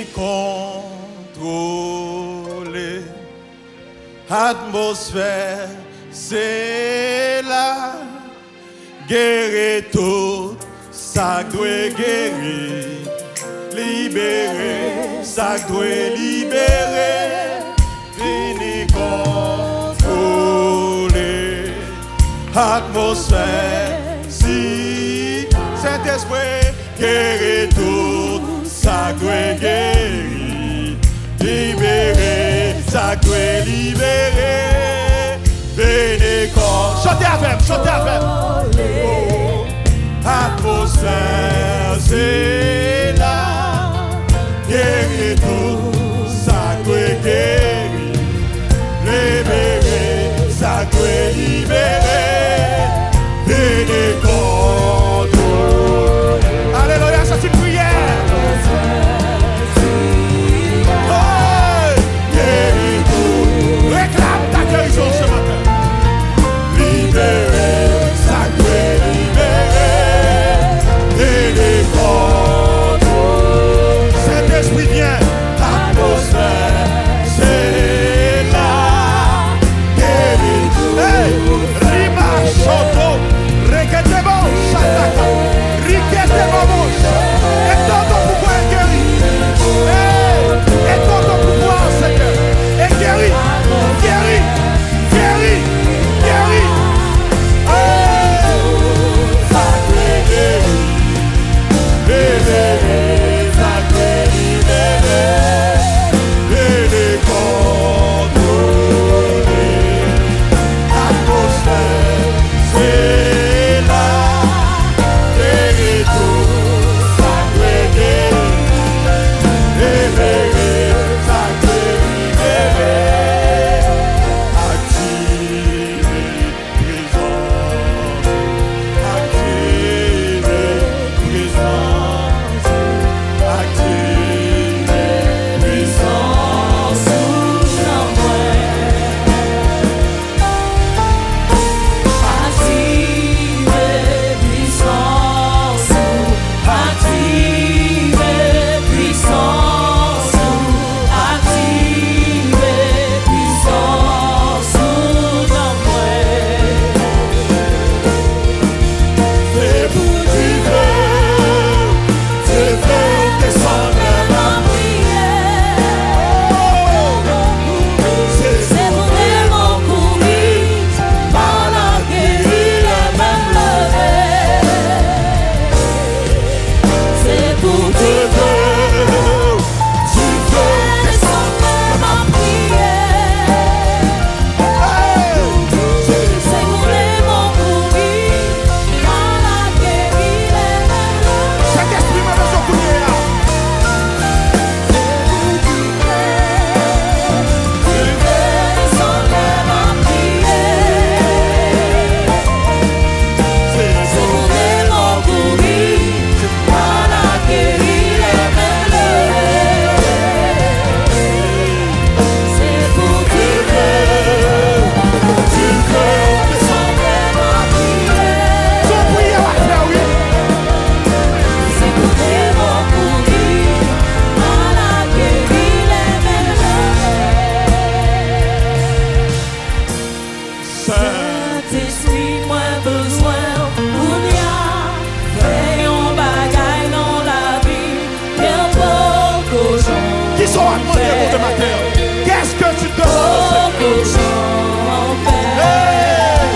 Venez contrôler l'atmosphère, c'est là. Guérir tout, ça doit guérir. Libérer, ça doit libérer. Venez contrôler l'atmosphère. Si Saint-Esprit guérit tout, ça doit guérir. Libérer, ça doit libérer. Venez contrôler. Chantez avec, chantez avec. Atmosphère, c'est là. Guérir tout, ça doit guérir. Libérer, ça doit libérer. Venez contrôler. Alléluia, ça c'est une prière. Oh, guéris tout. Réclame ta guérison ce matin. Libérer, ça doit libérer. Venez contrôler. Saint-Esprit vient. Atmosphère, c'est là. Guéris tout. Hey, Rima, Soto, Requetebo, Sataka, Riquetebo, et ton pouvoir est guéri. Hey, et ton pouvoir, Seigneur, est guéri, guéri, guéri, guéri. Hey, sacré guéri, libéré, sacré libéré, venez contrôler l'atmosphère, c'est là, guéris tout, sacré guéri, libéré, sacré libéré, activé, présence, activé, présence, activé, puissance, c'est pour tu veux descendre ma c'est C'est pour mon courir, par la guérir les mêmes levées. C'est pour tu veux descendre ma prière. C'est pour mon courir, par la guérir les mêmes levées. Saint-Esprit m'a besoin de courir là. Descendre ma prière. C'est C'est pour mon courir, par la guérir les mêmes levées. C'est pour descendre ma prière. ton prière à faire, oui. C'est pour mon courir, par la guérir les mêmes levées. Saint-Esprit, moi besoin, on y a fait un bagaille dans la vie, bien beaucoup gens. Qui sont à demander pour demain matin? Qu'est-ce que tu demandes? Beaucoup gens fait. Hey!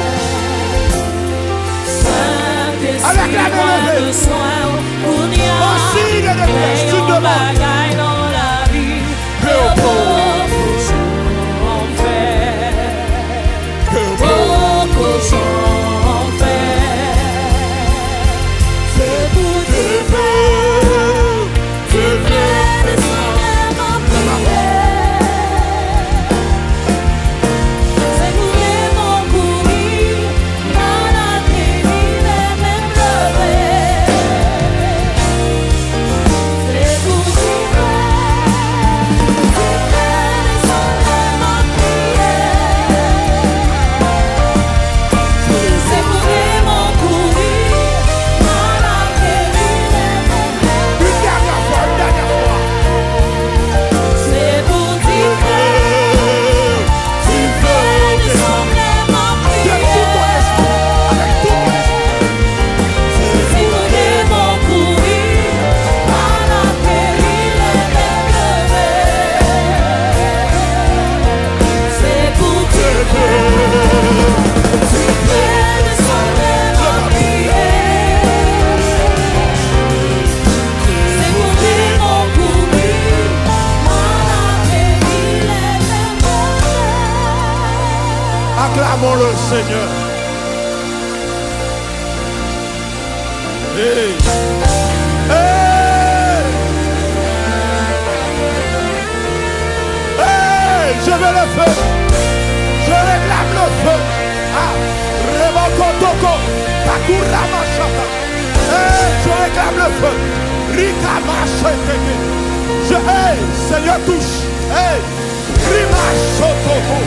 Saint-Esprit, Avec la moi levée. besoin, on y a En signe de grâce, fait tu un demandes. bagaille dans la vie, bien beaucoup gens fait. Que Beaucoup sont faits. C'est pour tu veux descendre ma prière. C'est pour mon courir, par la guérir les mêmes levées. Hey. Hey. Hey. Je veux le feu. Je réclame le feu. Ah. Rebokotoko. Takuramashata. Hey. Je réclame le feu. Rikamashete. Hey. Seigneur touche. Hey. Rimashotoko.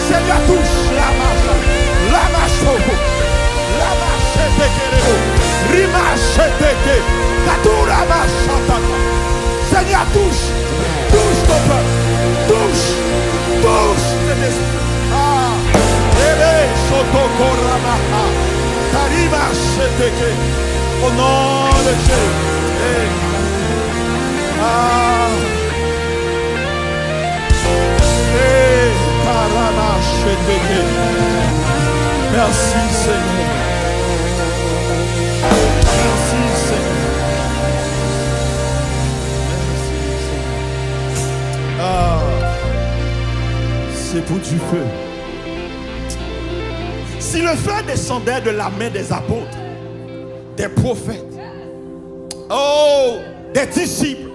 Seigneur touche. La macha. La machoko. La machete. Rimacheteke, Katura Machataka. Seigneur, touche, touche ton peuple, touche, touche cet esprit. Ah, Ebe, Sotoko Ramaha, Karimacheteke, au nom de Jésus. Hey. Ah, hey, Karamacheteke. Merci Seigneur. Merci Seigneur. Ah, c'est pour du feu. Si le feu descendait de la main des apôtres, des prophètes, oh, des disciples,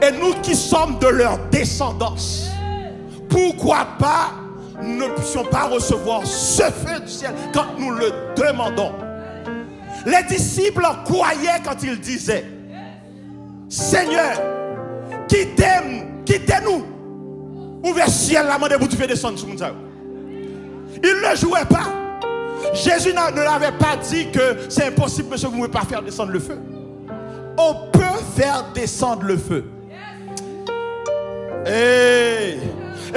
et nous qui sommes de leur descendance, pourquoi pas nous ne puissions pas recevoir ce feu du ciel quand nous le demandons? Les disciples croyaient quand ils disaient: Seigneur, quittez-nous. Ouvert ciel, la main de vous tu fais descendre sur nous. Ils ne jouaient pas. Jésus ne l'avait pas dit que c'est impossible, monsieur, vous ne pouvez pas faire descendre le feu. On peut faire descendre le feu. Et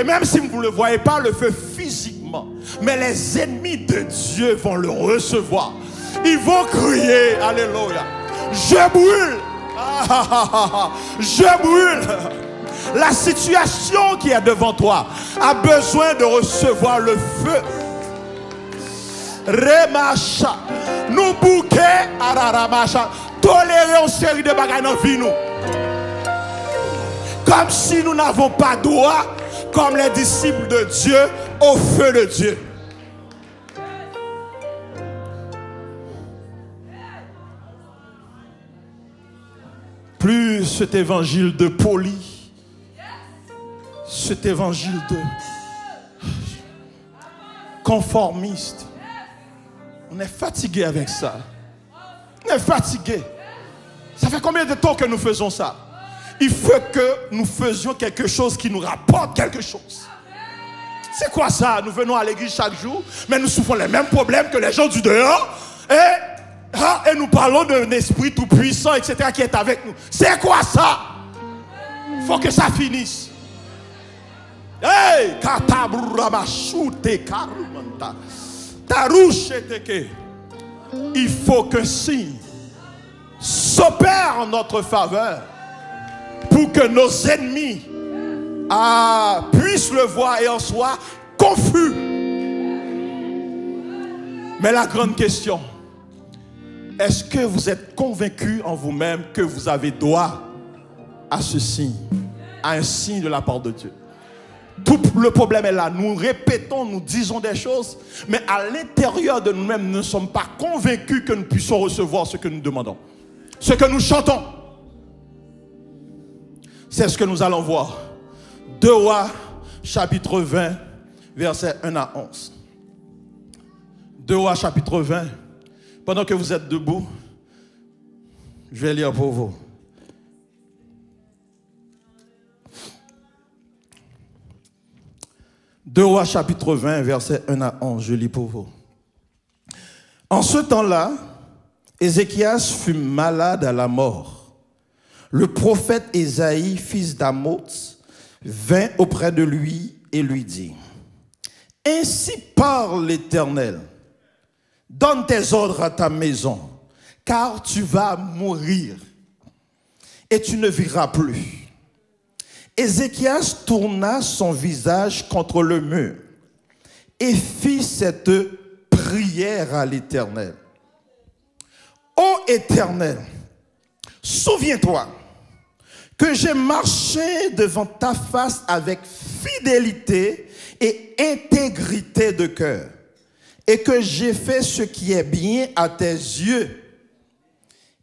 même si vous ne le voyez pas, le feu physiquement, mais les ennemis de Dieu vont le recevoir. Ils vont crier, alléluia, je brûle, je brûle. La situation qui est devant toi a besoin de recevoir le feu. Remacha, nous bouquets, araramacha, tolérer une série de bagages dans la vie nous. Comme si nous n'avons pas droit, comme les disciples de Dieu, au feu de Dieu. Plus cet évangile de poli, cet évangile de conformiste, on est fatigué avec ça. On est fatigué. Ça fait combien de temps que nous faisons ça? Il faut que nous faisions quelque chose qui nous rapporte quelque chose. C'est quoi ça? Nous venons à l'église chaque jour, mais nous souffrons les mêmes problèmes que les gens du dehors. Et nous parlons d'un esprit tout puissant, etc., qui est avec nous. C'est quoi ça? Il faut que ça finisse. Hey! Il faut qu'un signe s'opère en notre faveur pour que nos ennemis puissent le voir et en soient confus. Mais la grande question, est-ce que vous êtes convaincu en vous-même que vous avez droit à ce signe, à un signe de la part de Dieu? Tout le problème est là. Nous répétons, nous disons des choses, mais à l'intérieur de nous-mêmes, nous ne sommes pas convaincus que nous puissions recevoir ce que nous demandons. Ce que nous chantons, c'est ce que nous allons voir. 2 Rois, chapitre 20, versets 1 à 11. 2 Rois, chapitre 20. Pendant que vous êtes debout, je vais lire pour vous. Deux Rois chapitre 20, versets 1 à 11, je lis pour vous. En ce temps-là, Ézéchias fut malade à la mort. Le prophète Ésaïe, fils d'Amoz, vint auprès de lui et lui dit: Ainsi parle l'Éternel, donne tes ordres à ta maison, car tu vas mourir et tu ne vivras plus. Ézéchias tourna son visage contre le mur et fit cette prière à l'Éternel. Ô Éternel, souviens-toi que j'ai marché devant ta face avec fidélité et intégrité de cœur, et que j'ai fait ce qui est bien à tes yeux.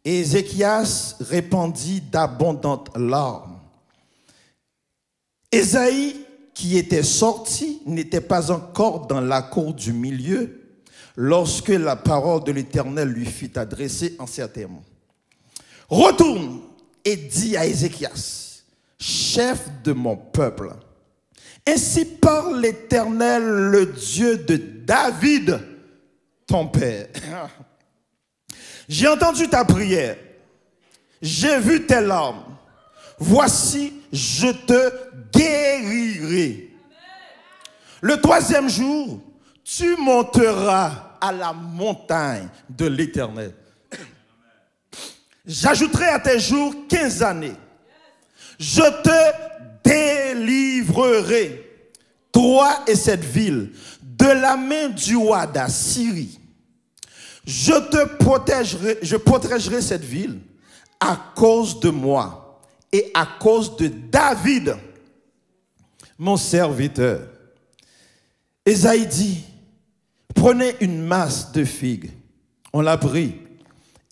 Et Ézéchias répandit d'abondantes larmes. Ésaïe, qui était sorti, n'était pas encore dans la cour du milieu lorsque la parole de l'Éternel lui fut adressée en ces termes. Retourne et dis à Ézéchias, chef de mon peuple, ainsi parle l'Éternel, le Dieu de David, ton père. J'ai entendu ta prière, j'ai vu tes larmes. Voici, je te guérirai. Le troisième jour, tu monteras à la montagne de l'Éternel. J'ajouterai à tes jours 15 années. Je te délivrerai, toi et cette ville, de la main du roi d'Assyrie. Je protégerai cette ville à cause de moi et à cause de David, mon serviteur. Ésaïe dit, prenez une masse de figues. On la prit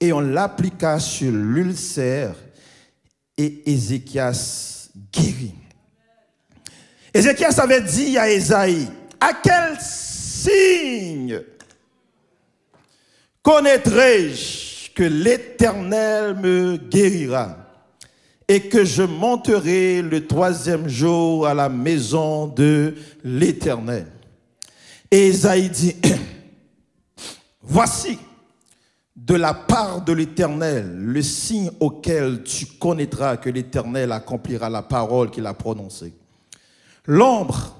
et on l'appliqua sur l'ulcère et Ézéchias guérit. Ézéchias avait dit à Ésaïe, à quel signe connaîtrai-je que l'Éternel me guérira et que je monterai le troisième jour à la maison de l'Éternel? Et Ésaïe dit, voici de la part de l'Éternel le signe auquel tu connaîtras que l'Éternel accomplira la parole qu'il a prononcée. L'ombre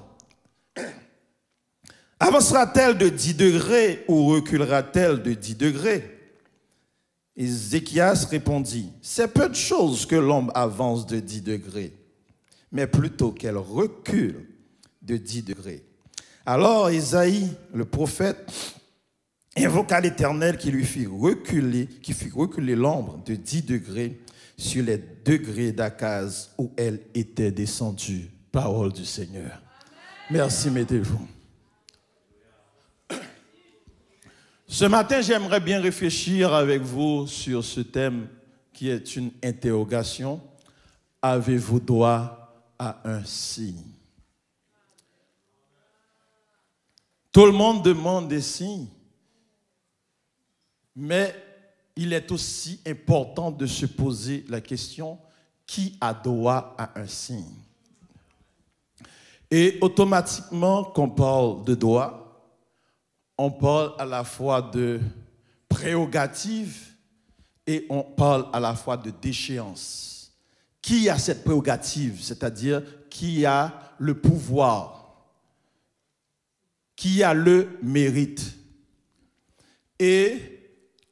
avancera-t-elle de 10 degrés ou reculera-t-elle de 10 degrés? Ézéchias répondit, c'est peu de choses que l'ombre avance de 10 degrés, mais plutôt qu'elle recule de 10 degrés. Alors Ésaïe, le prophète, invoqua l'Éternel qui fit reculer l'ombre de 10 degrés sur les degrés d'Akaz où elle était descendue. Parole du Seigneur. Merci, mettez-vous. Ce matin, j'aimerais bien réfléchir avec vous sur ce thème qui est une interrogation. Avez-vous droit à un signe? Tout le monde demande des signes, mais il est aussi important de se poser la question, qui a droit à un signe? Et automatiquement, quand on parle de droit, on parle à la fois de prérogative et on parle à la fois de déchéance. Qui a cette prérogative, c'est-à-dire qui a le pouvoir, qui a le mérite et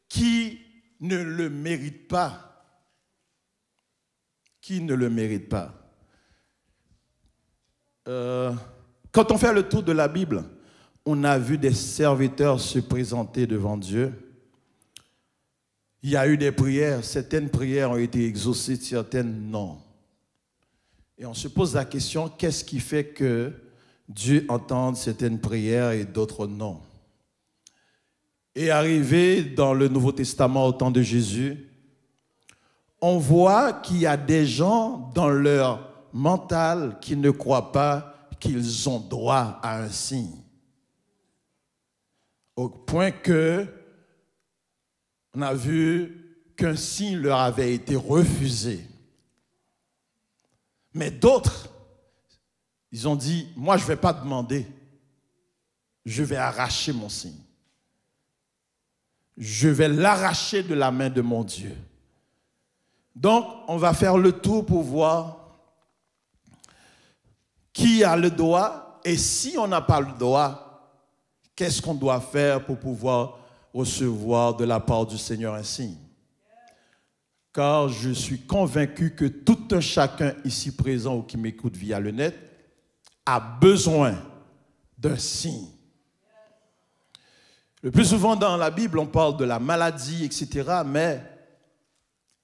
qui ne le mérite pas? Qui ne le mérite pas? Quand on fait le tour de la Bible, on a vu des serviteurs se présenter devant Dieu. Il y a eu des prières, certaines prières ont été exaucées, certaines non. Et on se pose la question, qu'est-ce qui fait que Dieu entende certaines prières et d'autres non? Et arrivé dans le Nouveau Testament au temps de Jésus, on voit qu'il y a des gens dans leur mental qui ne croient pas qu'ils ont droit à un signe. Au point que on a vu qu'un signe leur avait été refusé. Mais d'autres, ils ont dit, moi je ne vais pas demander, je vais arracher mon signe. Je vais l'arracher de la main de mon Dieu. Donc, on va faire le tour pour voir qui a le droit, et si on n'a pas le droit, qu'est-ce qu'on doit faire pour pouvoir recevoir de la part du Seigneur un signe? Car je suis convaincu que tout un chacun ici présent ou qui m'écoute via le net a besoin d'un signe. Le plus souvent dans la Bible, on parle de la maladie, etc., mais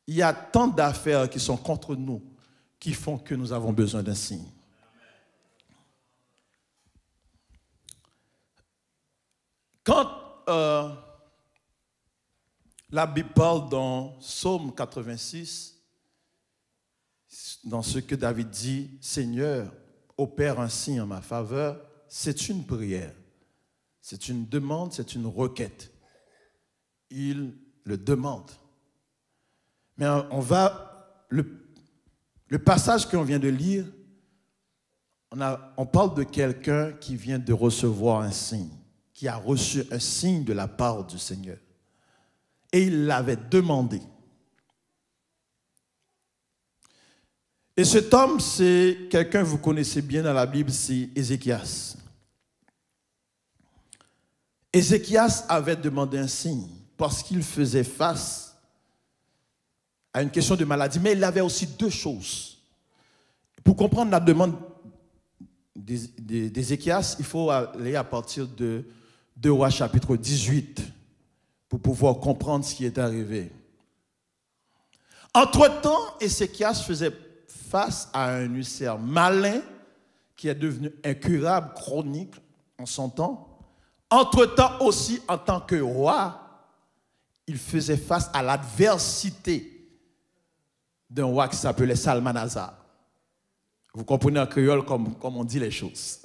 il y a tant d'affaires qui sont contre nous qui font que nous avons besoin d'un signe. Quand La Bible parle dans Psaume 86, dans ce que David dit, « Seigneur, opère un signe en ma faveur », c'est une prière, c'est une demande, c'est une requête. Il le demande. Mais le passage qu'on vient de lire, on parle de quelqu'un qui vient de recevoir un signe, qui a reçu un signe de la part du Seigneur. Et il l'avait demandé. Et cet homme, c'est quelqu'un que vous connaissez bien dans la Bible, c'est Ézéchias. Ézéchias avait demandé un signe parce qu'il faisait face à une question de maladie. Mais il avait aussi deux choses. Pour comprendre la demande d'Ézéchias, il faut aller à partir de 2 Rois chapitre 18 pour pouvoir comprendre ce qui est arrivé. Entre-temps, Ézéchias faisait face à un ulcère malin qui est devenu incurable, chronique en son temps. Entre-temps aussi, en tant que roi, il faisait face à l'adversité d'un roi qui s'appelait Salmanasar. Vous comprenez en créole comme on dit les choses.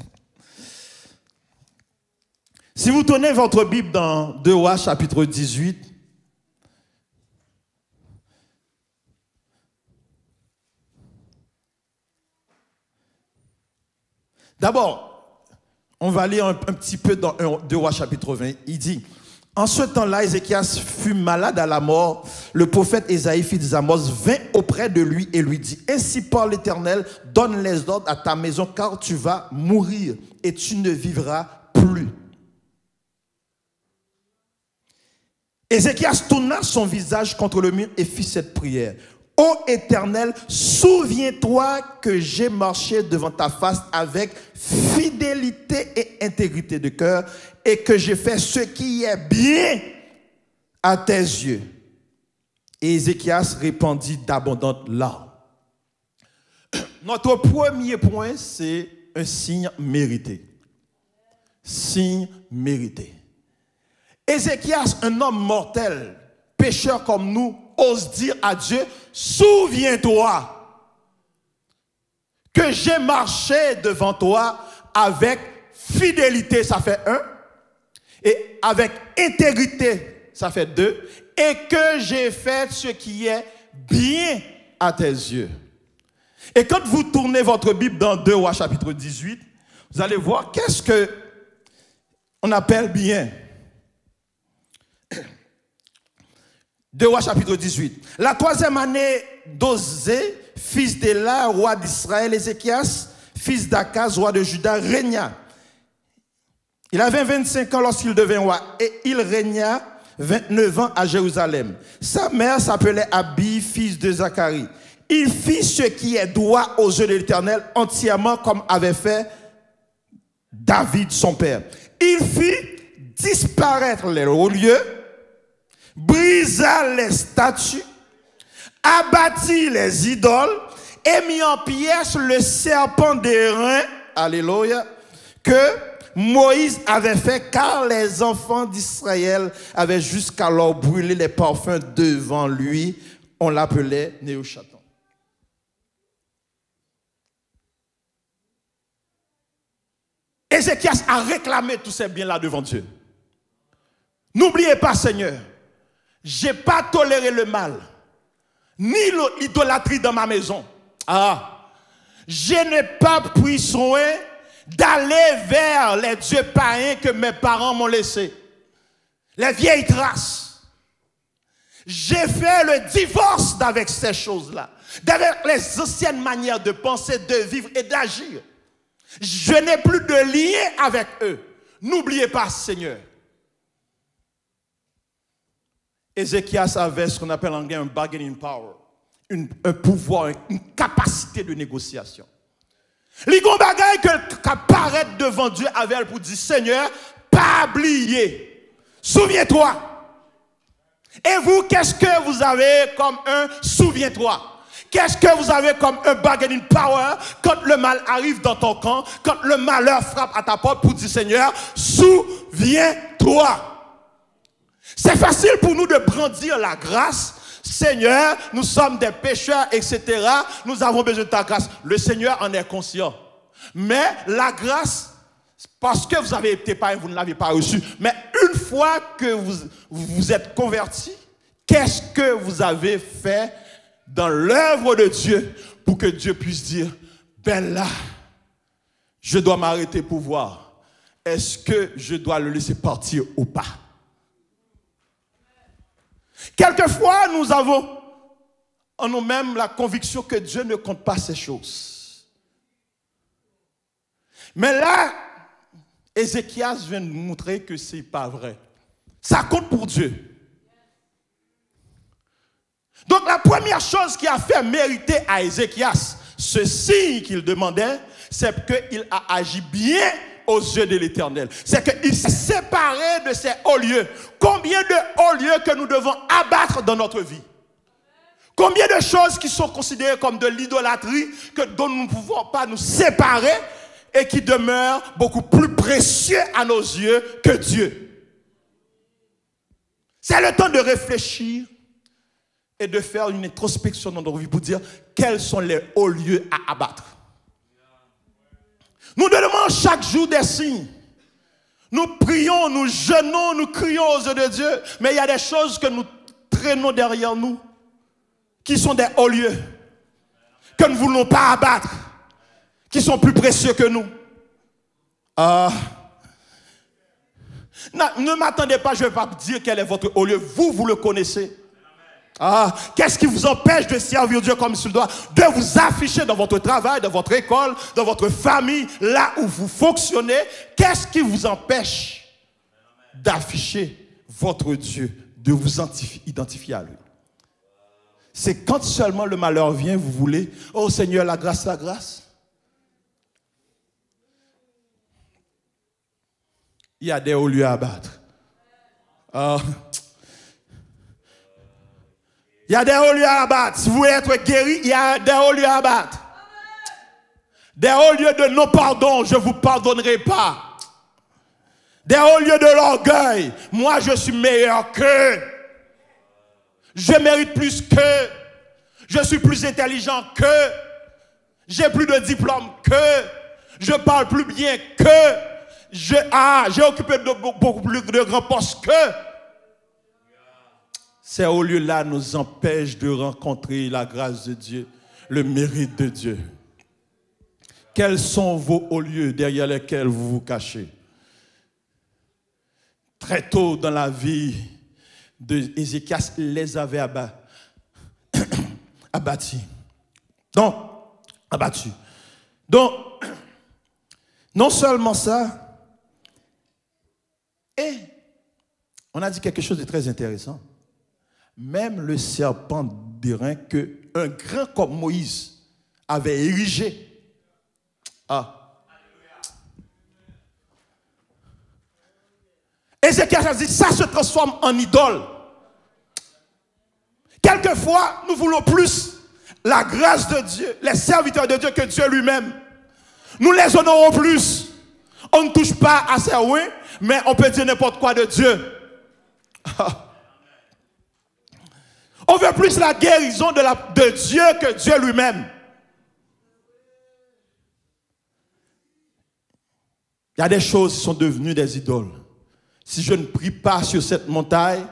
Si vous tournez votre Bible dans 2 Rois chapitre 18, d'abord, on va lire un petit peu dans 2 Rois chapitre 20. Il dit, « En ce temps-là, Ézéchias fut malade à la mort. Le prophète Ésaïe, fils d'Amos, vint auprès de lui et lui dit, « Ainsi parle l'Éternel, donne les ordres à ta maison, car tu vas mourir et tu ne vivras plus. » Ézéchias tourna son visage contre le mur et fit cette prière. « Ô Éternel, souviens-toi que j'ai marché devant ta face avec fidélité et intégrité de cœur et que j'ai fait ce qui est bien à tes yeux. » Et Ézéchias répandit d'abondantes larmes. Notre premier point, c'est un signe mérité. Signe mérité. Ézéchias, un homme mortel, pécheur comme nous, ose dire à Dieu, souviens-toi que j'ai marché devant toi avec fidélité, ça fait 1, et avec intégrité, ça fait 2, et que j'ai fait ce qui est bien à tes yeux. Et quand vous tournez votre Bible dans 2 Rois chapitre 18, vous allez voir qu'est-ce que on appelle bien. 2 Rois chapitre 18. La 3e année d'Osée, fils d'Éla, roi d'Israël, Ézéchias, fils d'Akaz, roi de Juda, régna. Il avait 25 ans lorsqu'il devint roi et il régna 29 ans à Jérusalem. Sa mère s'appelait Abi, fils de Zacharie. Il fit ce qui est droit aux yeux de l'Éternel entièrement comme avait fait David son père. Il fit disparaître les hauts lieux, brisa les statues, abattit les idoles et mit en pièces le serpent d'airain, alléluia, que Moïse avait fait car les enfants d'Israël avaient jusqu'alors brûlé les parfums devant lui. On l'appelait Néhushtan. Ézéchias a réclamé tous ces biens-là devant Dieu. N'oubliez pas, Seigneur, je n'ai pas toléré le mal, ni l'idolâtrie dans ma maison. Je n'ai pas pris soin d'aller vers les dieux païens que mes parents m'ont laissés. Les vieilles traces. J'ai fait le divorce d'avec ces choses-là, d'avec les anciennes manières de penser, de vivre et d'agir. Je n'ai plus de lien avec eux. N'oubliez pas, Seigneur. Ézéchias avait ce qu'on appelle en anglais un bargaining power, un pouvoir, une capacité de négociation. Les gros bagailles que apparaître devant Dieu avec pour dire Seigneur, pas oublier. Souviens-toi. Et vous, qu'est-ce que vous avez comme un souviens-toi? Qu'est-ce que vous avez comme un bargaining power quand le mal arrive dans ton camp, quand le malheur frappe à ta porte pour dire Seigneur, souviens-toi. C'est facile pour nous de brandir la grâce. Seigneur, nous sommes des pécheurs, etc. Nous avons besoin de ta grâce. Le Seigneur en est conscient. Mais la grâce, parce que vous avez été païen, vous ne l'avez pas reçue. Mais une fois que vous êtes converti, qu'est-ce que vous avez fait dans l'œuvre de Dieu pour que Dieu puisse dire, ben là, je dois m'arrêter pour voir. Est-ce que je dois le laisser partir ou pas? Quelquefois, nous avons en nous-mêmes la conviction que Dieu ne compte pas ces choses. Mais là, Ézéchias vient nous montrer que ce n'est pas vrai. Ça compte pour Dieu. Donc la première chose qui a fait mériter à Ézéchias ce signe qu'il demandait, c'est qu'il a agi bien aux yeux de l'Éternel. C'est qu'il s'est séparé de ces hauts lieux. Combien de hauts lieux que nous devons abattre dans notre vie? Combien de choses qui sont considérées comme de l'idolâtrie dont nous ne pouvons pas nous séparer et qui demeurent beaucoup plus précieux à nos yeux que Dieu? C'est le temps de réfléchir et de faire une introspection dans notre vie pour dire quels sont les hauts lieux à abattre. Nous demandons chaque jour des signes. Nous prions, nous jeûnons, nous crions aux yeux de Dieu. Mais il y a des choses que nous traînons derrière nous, qui sont des hauts lieux, que nous ne voulons pas abattre, qui sont plus précieux que nous. Ne m'attendez pas, je ne vais pas dire quel est votre haut lieu. Vous le connaissez. Qu'est-ce qui vous empêche de servir Dieu comme il se doit? De vous afficher dans votre travail, dans votre école, dans votre famille, là où vous fonctionnez. Qu'est-ce qui vous empêche d'afficher votre Dieu, de vous identifier à lui? C'est quand seulement le malheur vient, vous voulez, oh Seigneur, la grâce, la grâce. Il y a des hauts lieux à abattre. Il y a des hauts lieux à abattre. Si vous voulez être guéri, il y a des hauts lieux à abattre. Des hauts lieux de non-pardon, je ne vous pardonnerai pas. Des hauts lieux de l'orgueil. Moi, je suis meilleur que. Je mérite plus que. Je suis plus intelligent que. J'ai plus de diplôme que. Je parle plus bien que. J'ai occupé beaucoup plus de grands postes que. Ces hauts lieux-là nous empêchent de rencontrer la grâce de Dieu, le mérite de Dieu. Quels sont vos hauts lieux derrière lesquels vous vous cachez? Très tôt dans la vie d'Ézéchias, il les avait abattus. Donc, non seulement ça, et on a dit quelque chose de très intéressant. Même le serpent d'airain qu'un grand comme Moïse avait érigé. Ézéchias a dit, ça se transforme en idole. Quelquefois, nous voulons plus la grâce de Dieu, les serviteurs de Dieu que Dieu lui-même. Nous les honorons plus. On ne touche pas à ces oui, mais on peut dire n'importe quoi de Dieu. On veut plus la guérison de Dieu que Dieu lui-même. Il y a des choses qui sont devenues des idoles. Si je ne prie pas sur cette montagne,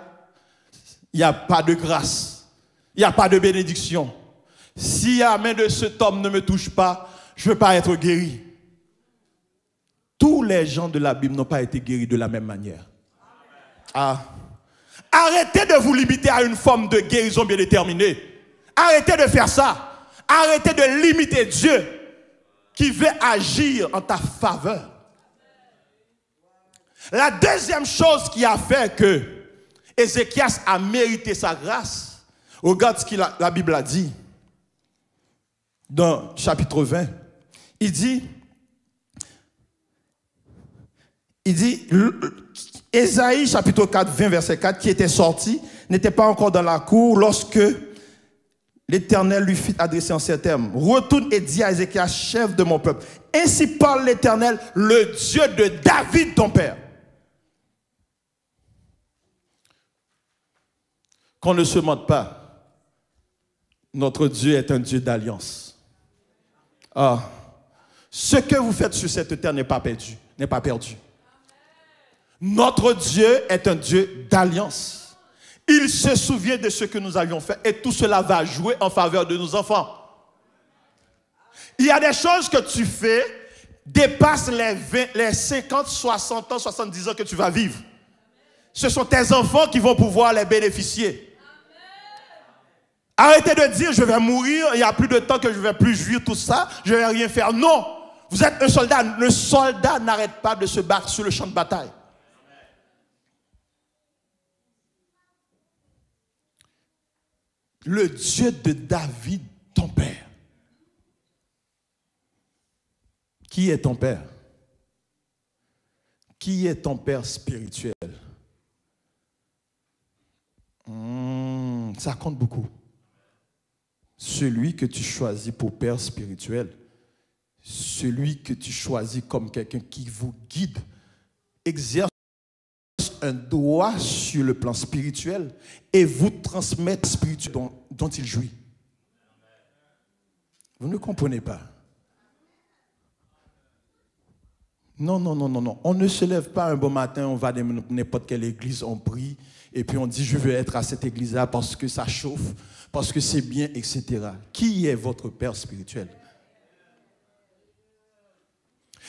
il n'y a pas de grâce. Il n'y a pas de bénédiction. Si la main de cet homme ne me touche pas, je ne veux pas être guéri. Tous les gens de la Bible n'ont pas été guéris de la même manière. Arrêtez de vous limiter à une forme de guérison bien déterminée. Arrêtez de faire ça. Arrêtez de limiter Dieu qui veut agir en ta faveur. La deuxième chose qui a fait que Ézéchias a mérité sa grâce, regarde ce que la Bible a dit dans chapitre 20. Il dit, Ésaïe chapitre 4, 20, verset 4, qui était sorti, n'était pas encore dans la cour lorsque l'Éternel lui fit adresser en ces termes. Retourne et dis à Ézéchias, chef de mon peuple. Ainsi parle l'Éternel, le Dieu de David ton père. qu'on ne se mente pas. Notre Dieu est un Dieu d'alliance. Ah, ce que vous faites sur cette terre n'est pas perdu, n'est pas perdu. Notre Dieu est un Dieu d'alliance. Il se souvient de ce que nous avions fait et tout cela va jouer en faveur de nos enfants. Il y a des choses que tu fais dépassent les 50, 60 ans, 70 ans que tu vas vivre. Ce sont tes enfants qui vont pouvoir les bénéficier. Arrêtez de dire je vais mourir, il n'y a plus de temps que je ne vais plus jouir tout ça, je ne vais rien faire. Non, vous êtes un soldat. Le soldat n'arrête pas de se battre sur le champ de bataille. Le Dieu de David, ton père. Qui est ton père? Qui est ton père spirituel? Ça compte beaucoup. Celui que tu choisis pour père spirituel, celui que tu choisis comme quelqu'un qui vous guide, exerce un droit sur le plan spirituel et vous transmet le spirituel dont il jouit. Vous ne comprenez pas. Non. On ne se lève pas un bon matin, on va dans n'importe quelle église, on prie, et puis on dit je veux être à cette église-là parce que ça chauffe, parce que c'est bien, etc. Qui est votre père spirituel?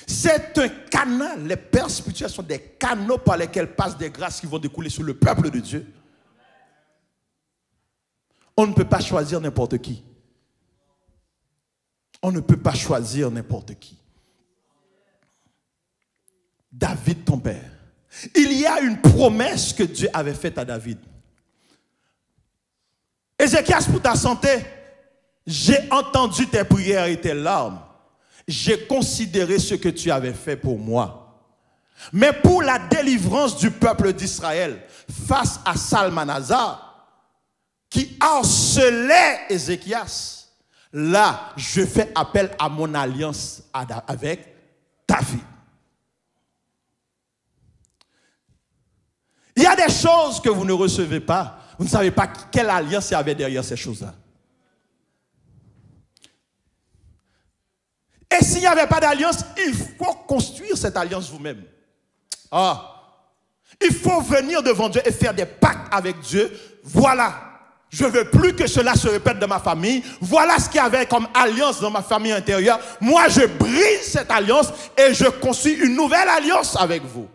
C'est un canal. Les pères spirituels sont des canaux par lesquels passent des grâces qui vont découler sur le peuple de Dieu. On ne peut pas choisir n'importe qui. On ne peut pas choisir n'importe qui. David, ton père. Il y a une promesse que Dieu avait faite à David. Ézéchias, pour ta santé, j'ai entendu tes prières et tes larmes. J'ai considéré ce que tu avais fait pour moi. Mais pour la délivrance du peuple d'Israël face à Salmanasar, qui harcelait Ézéchias, là, je fais appel à mon alliance avec David. Il y a des choses que vous ne recevez pas. Vous ne savez pas quelle alliance il y avait derrière ces choses-là. Et s'il n'y avait pas d'alliance, il faut construire cette alliance vous-même. Il faut venir devant Dieu et faire des pactes avec Dieu. Voilà, je ne veux plus que cela se répète dans ma famille. Voilà ce qu'il y avait comme alliance dans ma famille intérieure. Moi, je brise cette alliance et je construis une nouvelle alliance avec vous.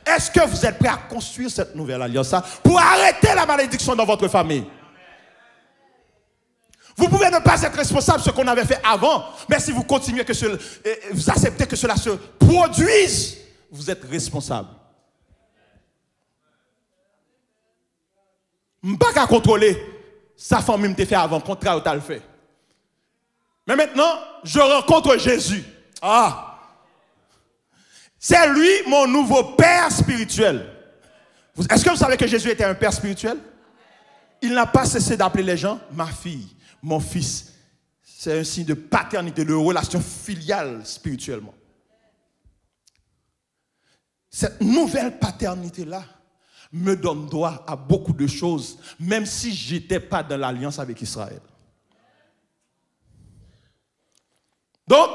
Est-ce que vous êtes prêts à construire cette nouvelle alliance pour arrêter la malédiction dans votre famille? Vous pouvez ne pas être responsable de ce qu'on avait fait avant, mais si vous continuez, vous acceptez que cela se produise, vous êtes responsable. Je ne peux pas contrôler sa famille me fait avant, contraire ou t'as fait. Mais maintenant, je rencontre Jésus. C'est lui mon nouveau père spirituel. Est-ce que vous savez que Jésus était un père spirituel? Il n'a pas cessé d'appeler les gens ma fille, mon fils. C'est un signe de paternité, de relation filiale spirituellement. Cette nouvelle paternité-là me donne droit à beaucoup de choses, même si je n'étais pas dans l'alliance avec Israël. Donc,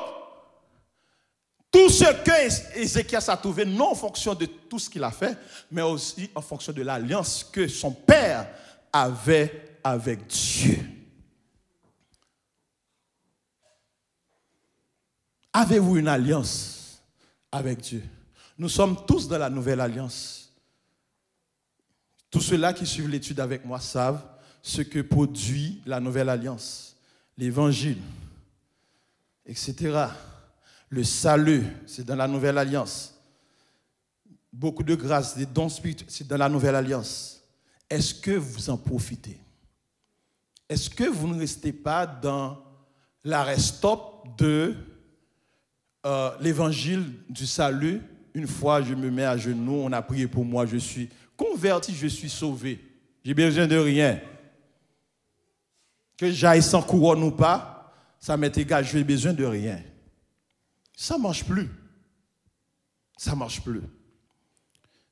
tout ce que Ézéchias a trouvé, non en fonction de tout ce qu'il a fait, mais aussi en fonction de l'alliance que son père avait avec Dieu. Avez-vous une alliance avec Dieu? Nous sommes tous dans la nouvelle alliance. Tous ceux-là qui suivent l'étude avec moi savent ce que produit la nouvelle alliance. L'évangile, etc. Le salut, c'est dans la nouvelle alliance. Beaucoup de grâce, des dons spirituels, c'est dans la nouvelle alliance. Est-ce que vous en profitez? Est-ce que vous ne restez pas dans l'arrêt stop de l'évangile du salut? Une fois, je me mets à genoux, on a prié pour moi, je suis converti, je suis sauvé. J'ai besoin de rien. Que j'aille sans couronne ou pas, ça m'est égal, je n'ai besoin de rien. Ça ne marche plus. Ça ne marche plus.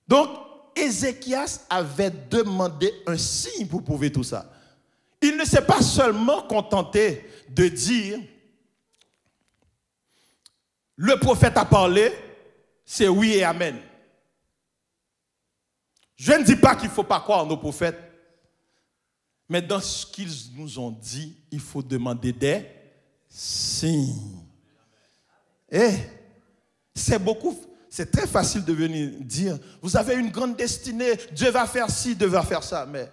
Donc, Ézéchias avait demandé un signe pour prouver tout ça. Il ne s'est pas seulement contenté de dire le prophète a parlé, c'est oui et amen. Je ne dis pas qu'il ne faut pas croire en nos prophètes, mais dans ce qu'ils nous ont dit, il faut demander des signes. Et c'est très facile de venir dire, vous avez une grande destinée, Dieu va faire ci, Dieu va faire ça, mais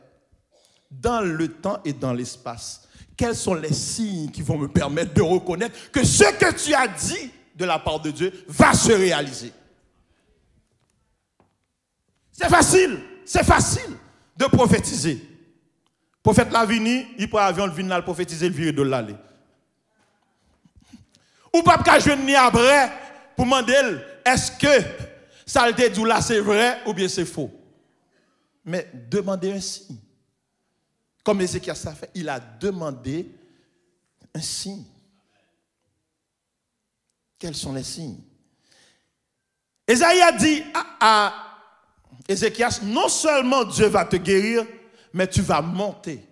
dans le temps et dans l'espace, quels sont les signes qui vont me permettre de reconnaître que ce que tu as dit de la part de Dieu va se réaliser? C'est facile de prophétiser. Prophète Lavini, il prend avion, le vin, le prophétiser, le virer de l'aller. Ou pas qu'à jouer ni après pour demander est-ce que ça le dit là c'est vrai ou bien c'est faux. Mais demander un signe. Comme Ézéchias a fait, il a demandé un signe. Quels sont les signes? Ésaïe a dit à Ézéchias, non seulement Dieu va te guérir, mais tu vas monter.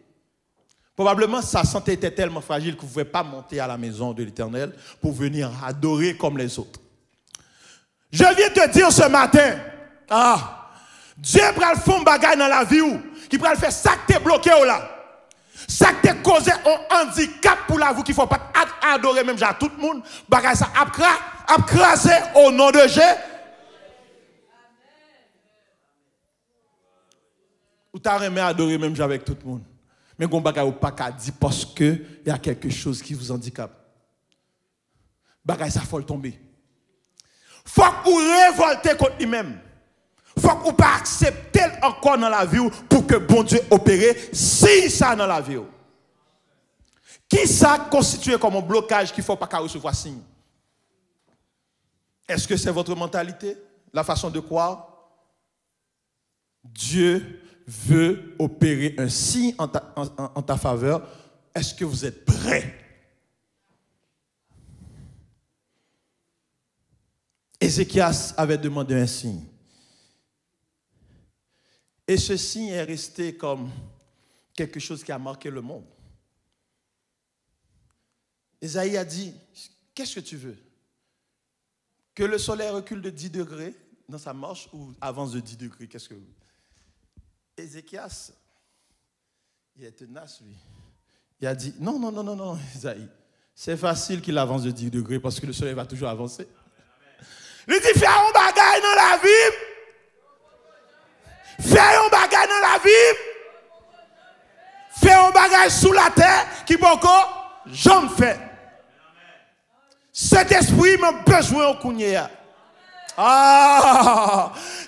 Probablement, sa santé était tellement fragile qu'il ne pouvait pas monter à la maison de l'Éternel pour venir adorer comme les autres. Je viens te dire ce matin, Dieu va le faire un bagage dans la vie qui va le faire ça que tu es bloqué là. Ça que tu causé un handicap pour la vie qu'il ne faut pas adorer même à tout le monde. Bagage ça a crasé au nom de Jésus. Ou t'as aimé adorer même avec tout le monde. Mais vous n'avez pas qu'à dire parce qu'il y a quelque chose qui vous handicape. Bagay ça faut le tomber. Faut que vous révoltez contre lui-même. Faut que vous pas accepter encore dans la vie pour que bon Dieu opère si ça dans la vie. Qui ça constitue comme un blocage qu'il ne faut pas qu'à recevoir signe? Est-ce que c'est votre mentalité? La façon de croire? Dieu veut opérer un signe en ta faveur. Est-ce que vous êtes prêts? Ézéchias avait demandé un signe. Et ce signe est resté comme quelque chose qui a marqué le monde. Ésaïe a dit, qu'est-ce que tu veux? Que le soleil recule de 10 degrés dans sa marche ou avance de 10 degrés? Qu'est-ce que vous... Ézéchias, il est tenace, lui. Il a dit, non, Isaïe. C'est facile qu'il avance de 10 degrés parce que le soleil va toujours avancer. Il dit, fais un bagage dans la vie. Fais un bagage dans la vie. Fais un bagage sous la terre qui beaucoup, j'en fais. Cet esprit m'a besoin au Kounia.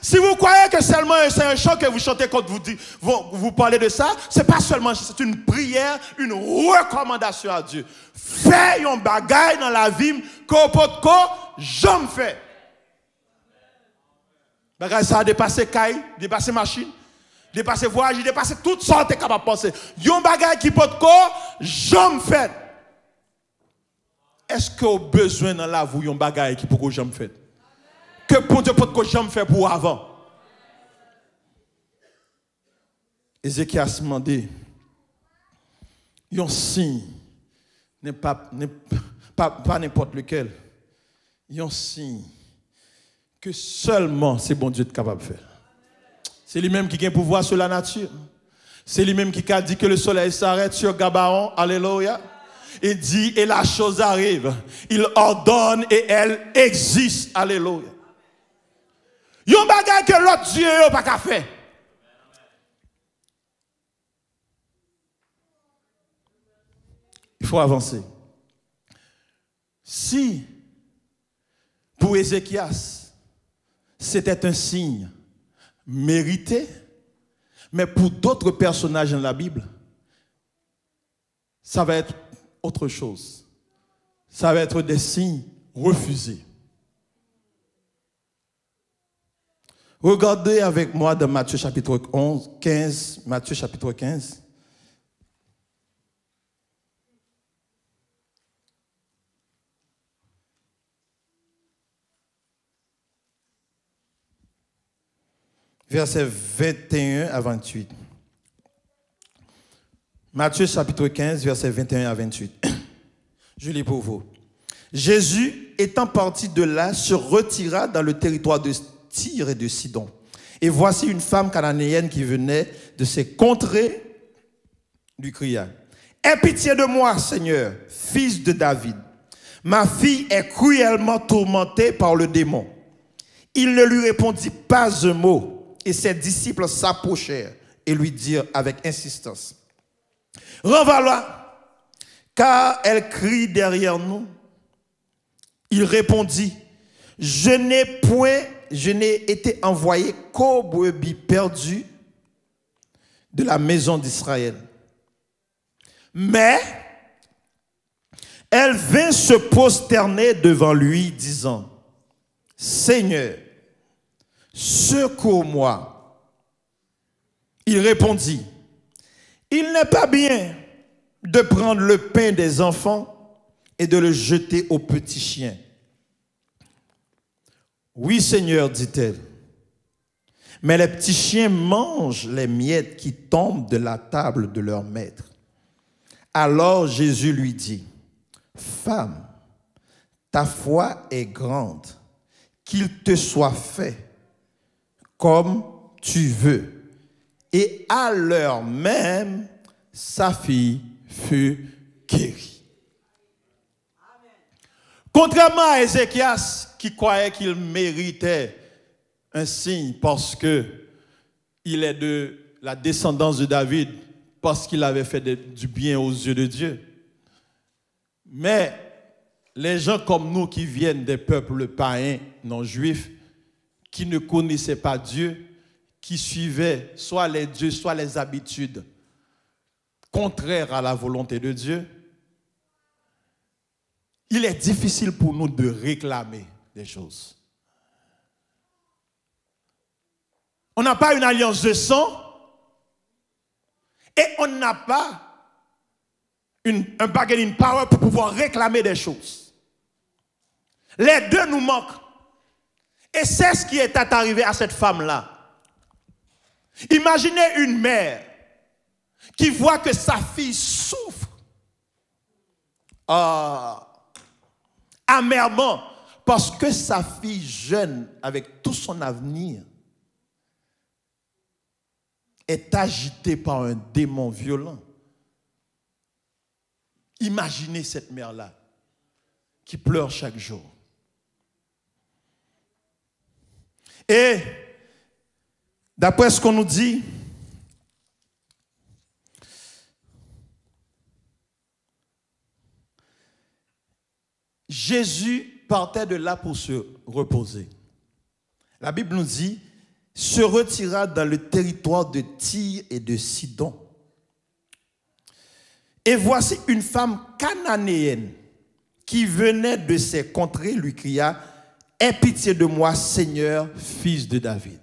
Si vous croyez que seulement c'est un chant que vous chantez quand vous parlez de ça, c'est pas seulement, c'est une prière, une recommandation à Dieu. Fais un bagage dans la vie que j'en fais. Bagage ça a dépassé caille, dépassé machine, dépassé voyage, dépassé toutes sortes de capables de penser. Un bagage qui peut j'en fais. Est-ce que vous avez besoin dans la vie un bagage qui peut j'en fais? Que bon Dieu peut que j'en fais pour avant. Ézéchias m'a demandé, un signe, pas n'importe lequel, un signe que seulement c'est bon Dieu est capable de faire. C'est lui-même qui a pouvoir sur la nature. C'est lui-même qui a dit que le soleil s'arrête sur Gabaon. Alléluia. Il dit, et la chose arrive. Il ordonne et elle existe. Alléluia. Il y a un bagage que l'autre Dieu n'a pas qu'à faire. Il faut avancer. Si, pour Ézéchias, c'était un signe mérité, mais pour d'autres personnages dans la Bible, ça va être autre chose. Ça va être des signes refusés. Regardez avec moi dans Matthieu chapitre 15, Matthieu chapitre 15. versets 21 à 28. Matthieu chapitre 15, versets 21 à 28. Je lis pour vous. Jésus, étant parti de là, se retira dans le territoire de Tyr et de Sidon. Et voici une femme cananéenne qui venait de ces contrées, lui cria: aie pitié de moi, Seigneur, fils de David. Ma fille est cruellement tourmentée par le démon. Il ne lui répondit pas un mot, et ses disciples s'approchèrent et lui dirent avec insistance: renvoie-la, car elle crie derrière nous. Il répondit: je n'ai été envoyé qu'aux brebis perdues de la maison d'Israël. Mais elle vint se prosterner devant lui, disant: Seigneur, secours-moi. Il répondit: il n'est pas bien de prendre le pain des enfants et de le jeter aux petits chiens. Oui, Seigneur, dit-elle, mais les petits chiens mangent les miettes qui tombent de la table de leur maître. Alors Jésus lui dit: femme, ta foi est grande, qu'il te soit fait comme tu veux. Et à l'heure même, sa fille fut guérie. Contrairement à Ézéchias, qui croyait qu'il méritait un signe parce qu'il est de la descendance de David, parce qu'il avait fait du bien aux yeux de Dieu. Mais les gens comme nous qui viennent des peuples païens, non juifs, qui ne connaissaient pas Dieu, qui suivaient soit les dieux, soit les habitudes contraires à la volonté de Dieu, il est difficile pour nous de réclamer des choses. On n'a pas une alliance de sang et on n'a pas un bargaining power pour pouvoir réclamer des choses. Les deux nous manquent. Et c'est ce qui est arrivé à cette femme-là. Imaginez une mère qui voit que sa fille souffre amèrement parce que sa fille jeune, avec tout son avenir, est agitée par un démon violent. Imaginez cette mère-là qui pleure chaque jour. Et d'après ce qu'on nous dit, Jésus partait de là pour se reposer. La Bible nous dit, se retira dans le territoire de Tyr et de Sidon. Et voici une femme cananéenne qui venait de ces contrées lui cria: aie pitié de moi, Seigneur, fils de David.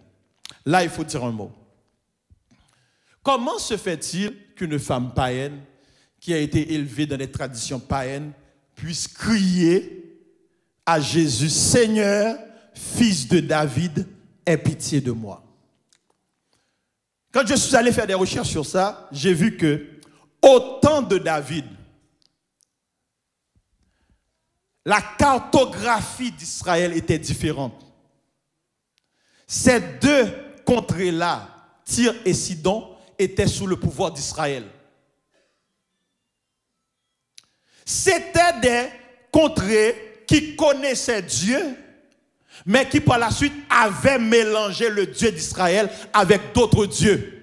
Là, il faut dire un mot. Comment se fait-il qu'une femme païenne qui a été élevée dans des traditions païennes puisse crier à Jésus: Seigneur, fils de David, aie pitié de moi? Quand je suis allé faire des recherches sur ça, j'ai vu que au temps de David, la cartographie d'Israël était différente. Ces deux contrées-là, Tyr et Sidon, étaient sous le pouvoir d'Israël. C'étaient des contrées qui connaissaient Dieu, mais qui par la suite avaient mélangé le Dieu d'Israël avec d'autres dieux.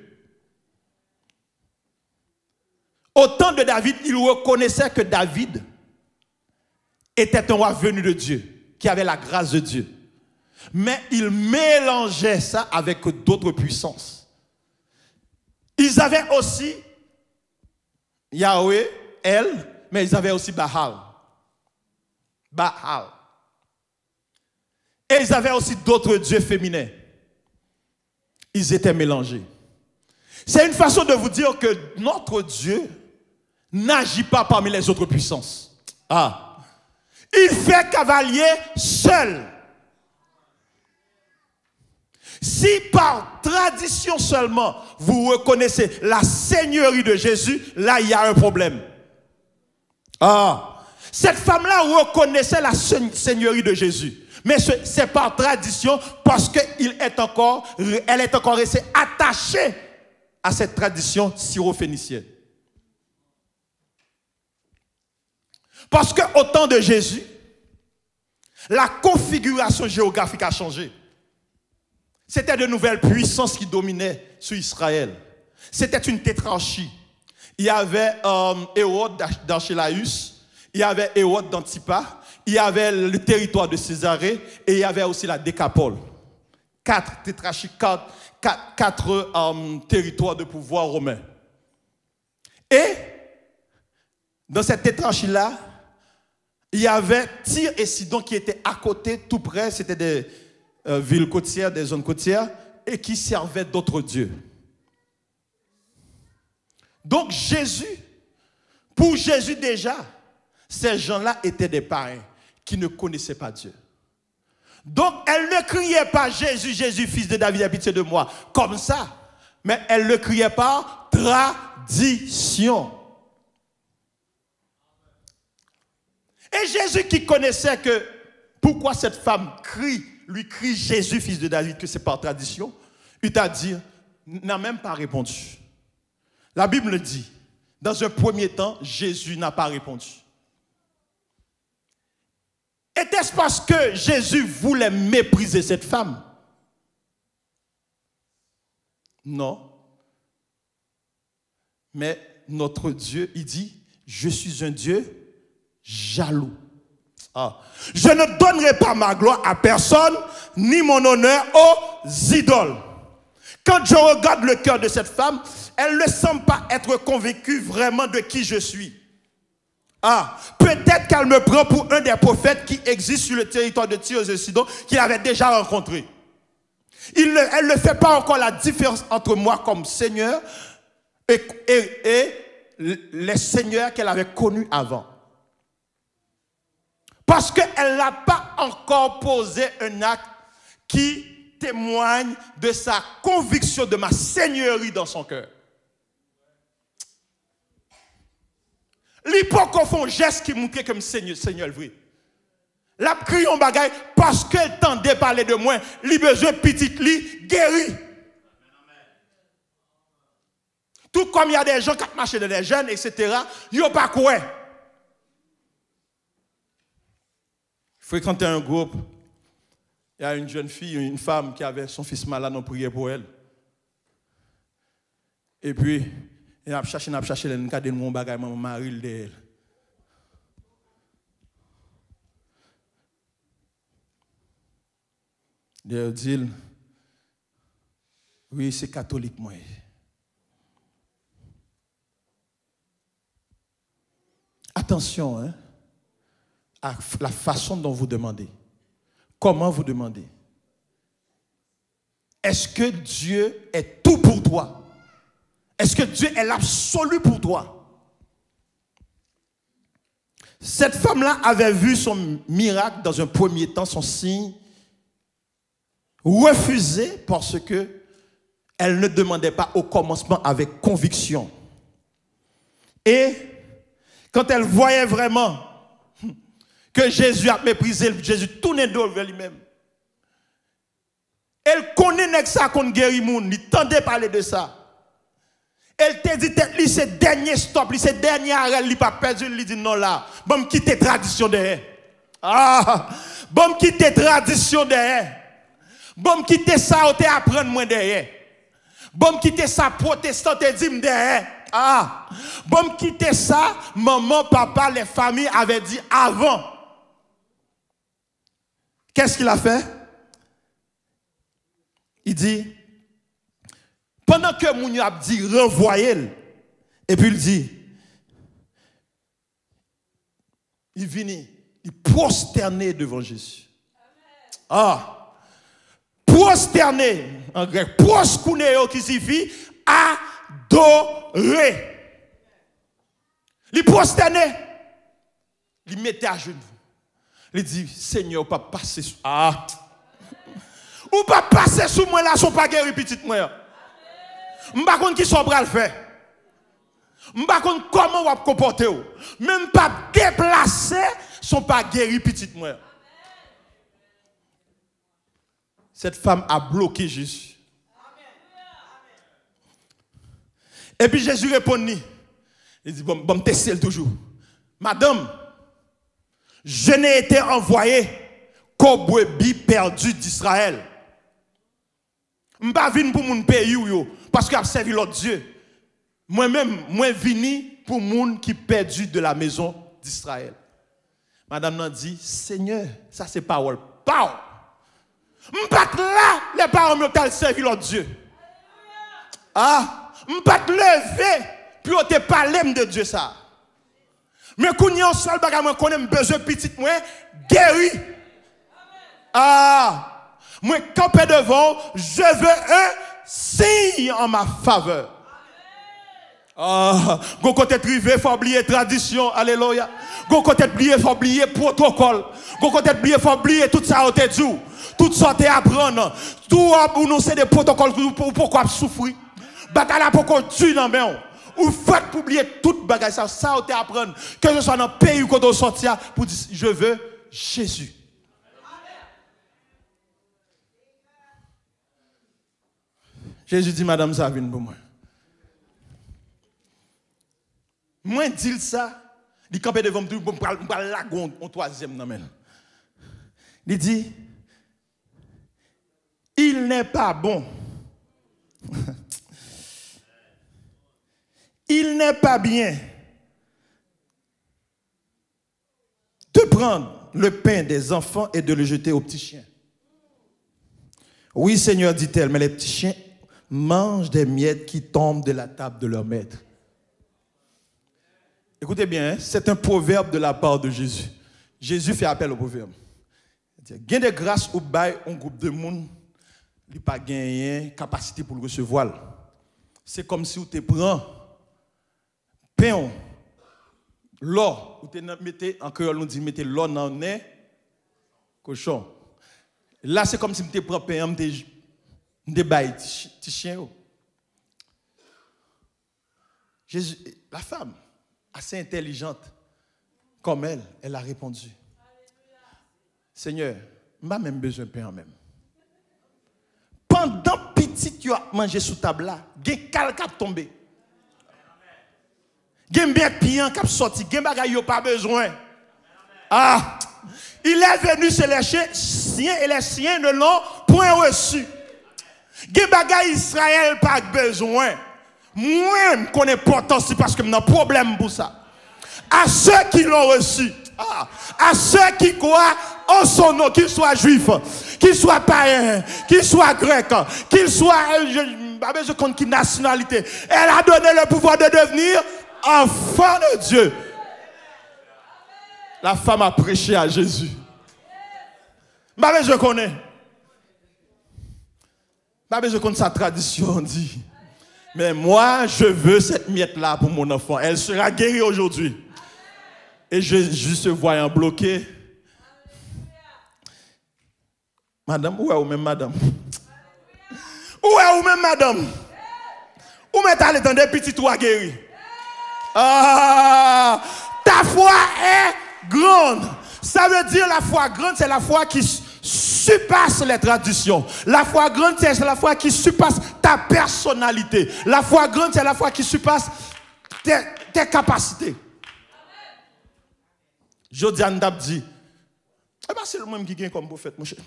Au temps de David, il reconnaissait que David était un roi venu de Dieu, qui avait la grâce de Dieu. Mais il mélangeait ça avec d'autres puissances. Ils avaient aussi Yahweh, El, mais ils avaient aussi Baal. Baal. Et ils avaient aussi d'autres dieux féminins. Ils étaient mélangés. C'est une façon de vous dire que notre Dieu n'agit pas parmi les autres puissances. Il fait cavalier seul. Si par tradition seulement, vous reconnaissez la seigneurie de Jésus, là, il y a un problème. Cette femme-là reconnaissait la seigneurie de Jésus. Mais c'est par tradition parce qu'elle est encore restée attachée à cette tradition syrophénicienne. Parce qu'au temps de Jésus, la configuration géographique a changé. C'était de nouvelles puissances qui dominaient sur Israël. C'était une tétrarchie. Il y avait Hérode d'Archélaïs, il y avait Hérode d'Antipas, il y avait le territoire de Césarée et il y avait aussi la Décapole. 4 tétrarchies, 4 territoires de pouvoir romain. Et dans cette tétrarchie-là, il y avait Tyr et Sidon qui étaient à côté, tout près, c'était des villes côtières, des zones côtières, et qui servaient d'autres dieux. Donc pour Jésus déjà, ces gens-là étaient des païens qui ne connaissaient pas Dieu. Donc elle ne criait pas Jésus, Jésus, fils de David, aie pitié de moi, comme ça, mais elle le criait par tradition. Et Jésus qui connaissait que pourquoi cette femme lui crie Jésus, fils de David, que c'est par tradition, il t'a dit, n'a même pas répondu. La Bible le dit, dans un premier temps, Jésus n'a pas répondu. Était-ce parce que Jésus voulait mépriser cette femme? Non. Mais notre Dieu, il dit, je suis un Dieu jaloux. Je ne donnerai pas ma gloire à personne, ni mon honneur aux idoles. Quand je regarde le cœur de cette femme, elle ne semble pas être convaincue vraiment de qui je suis. Peut-être qu'elle me prend pour un des prophètes qui existent sur le territoire de Tyr et Sidon, qu'il avait déjà rencontré. Elle ne fait pas encore la différence entre moi comme Seigneur et les seigneurs qu'elle avait connus avant. Parce qu'elle n'a pas encore posé un acte qui témoigne de sa conviction de ma seigneurie dans son cœur. L'hypocrite font un geste qui montrait comme Seigneur vrai. La crie en bagaille parce qu'elle tendait parler de moi, li besoin petite li guéri. Tout comme il y a des gens qui marchent dans les jeunes, etc., ils n'ont pas quoi. Fréquenter un groupe, il y a une jeune fille, une femme qui avait son fils malade, on priait pour elle. Et puis, elle a cherché, elle a dit, mon bagage, mon mari, d'elle. Elle dit, oui, c'est catholique, moi. Attention, hein, à la façon dont vous demandez. Comment vous demandez? Est-ce que Dieu est tout pour toi? Est-ce que Dieu est l'absolu pour toi? Cette femme-là avait vu son miracle dans un premier temps, son signe, refusé parce que elle ne demandait pas au commencement avec conviction. Et quand elle voyait vraiment que Jésus a méprisé, Jésus tournait dos vers lui-même. Elle connaît ça qu'on guérit moun, il tendait parler de ça. Elle te dit, c'est dernier stop, c'est dernier arrêt, il n'a pas perdu, il dit non là, bon, quitter tradition derrière. Bon, quitter tradition derrière. Bon, quitter ça, on te apprendre moins derrière. Bon, quitter ça, protestant, te dit derrière. Bon, quitter ça, maman, papa, les familles avaient dit avant. Qu'est-ce qu'il a fait? Il dit, pendant que Mouni a dit renvoyez-le, et puis il dit, il vient, il prosterné devant Jésus. Prosterné, en grec, proskouneo qui signifie adorer. Il prosterné, il mettait à genoux. Il dit, Seigneur, pas passer. Ou pas passer sous moi là, sont pas guéri petite moi. M'pa konn qui sont bral faire. M'pa konn comment on va comporter ou. Même pas déplacer, sont pas guéri petite moi. Cette femme a bloqué Jésus. Et puis Jésus répondit. Il dit, bon, tester toujours. Madame, je n'ai été envoyé qu'au brebis perdu d'Israël. Je ne suis pas venu pour mon pays parce que j'ai servi l'autre Dieu. Moi-même, je suis venu pour moun qui perdu de la maison d'Israël. Madame n'a dit, Seigneur, ça c'est parole. Parole. Je ne suis pas là, les paroles m'ont servi l'autre Dieu. Ah, je ne suis pas levé. Puis on te parle de Dieu ça. Mais quand il y a un seul bagage, moi connais besoin petit moi guéri. Ah, moi camper devant, je veux un signe en ma faveur. Ah, go côté privé, faut oublier tradition, alléluia. Go côté privé, faut oublier protocole. Go côté privé, faut oublier tout ça au te dit. Tout ça te apprendre. Tout pour nous c'est des protocoles pour pourquoi souffrir. Bataille pour qu'on tue dans main. Ou faites pour oublier toute bagage ça on te apprendre que ce soit dans le pays où on sortir pour dire je veux Jésus. Jésus dit madame ça vient pour moi. Moi dis ça, il campé devant moi pour la en troisième non mais. Il dit il n'est pas bon. Il n'est pas bien de prendre le pain des enfants et de le jeter aux petits chiens. Oui, Seigneur, dit-elle, mais les petits chiens mangent des miettes qui tombent de la table de leur maître. Écoutez bien, hein, c'est un proverbe de la part de Jésus. Jésus fait appel au proverbe. Il y a des grâces ou bail un groupe de monde qui n'a pas gagné capacité pour le recevoir. C'est comme si vous te prends pain, l'eau, ou te mettez en créole, on dit mettez l'eau dans le nez, cochon. Là, c'est comme si je prends pain, je baille petit chien. Jésus, la femme, assez intelligente comme elle a répondu. Seigneur, je n'ai même besoin de pain même. Pendant petit, tu as mangé sous table là, il y a quelqu'un qui a tombé. Gen bien pian qui a sorti, gen bagay yo pas besoin. Ah, il est venu chez les siens et les siens ne l'ont point reçu. Gen bagay Israël pas besoin. Moi, je connais l'importance parce que j'ai un problème pour ça. À ceux qui l'ont reçu, à ceux qui croient en son nom, qu'ils soient juifs, qu'ils soient païens, qu'ils soient grecs, qu'ils soient, je compte qui nationalité. Elle a donné le pouvoir de devenir enfant de Dieu. La femme a prêché à Jésus. Je connais. Je connais sa tradition, on dit. Mais moi, je veux cette miette-là pour mon enfant. Elle sera guérie aujourd'hui. Et Jésus se voyant bloqué. Madame, où est vous même madame? Où est vous même madame? Où est allé dans des petits toits guéris? Ah, ta foi est grande. Ça veut dire la foi grande, c'est la foi qui surpasse les traditions. La foi grande, c'est la foi qui surpasse ta personnalité. La foi grande, c'est la foi qui surpasse tes capacités. Jodiane t'a dit, c'est le même qui gagne comme prophète, mon cher.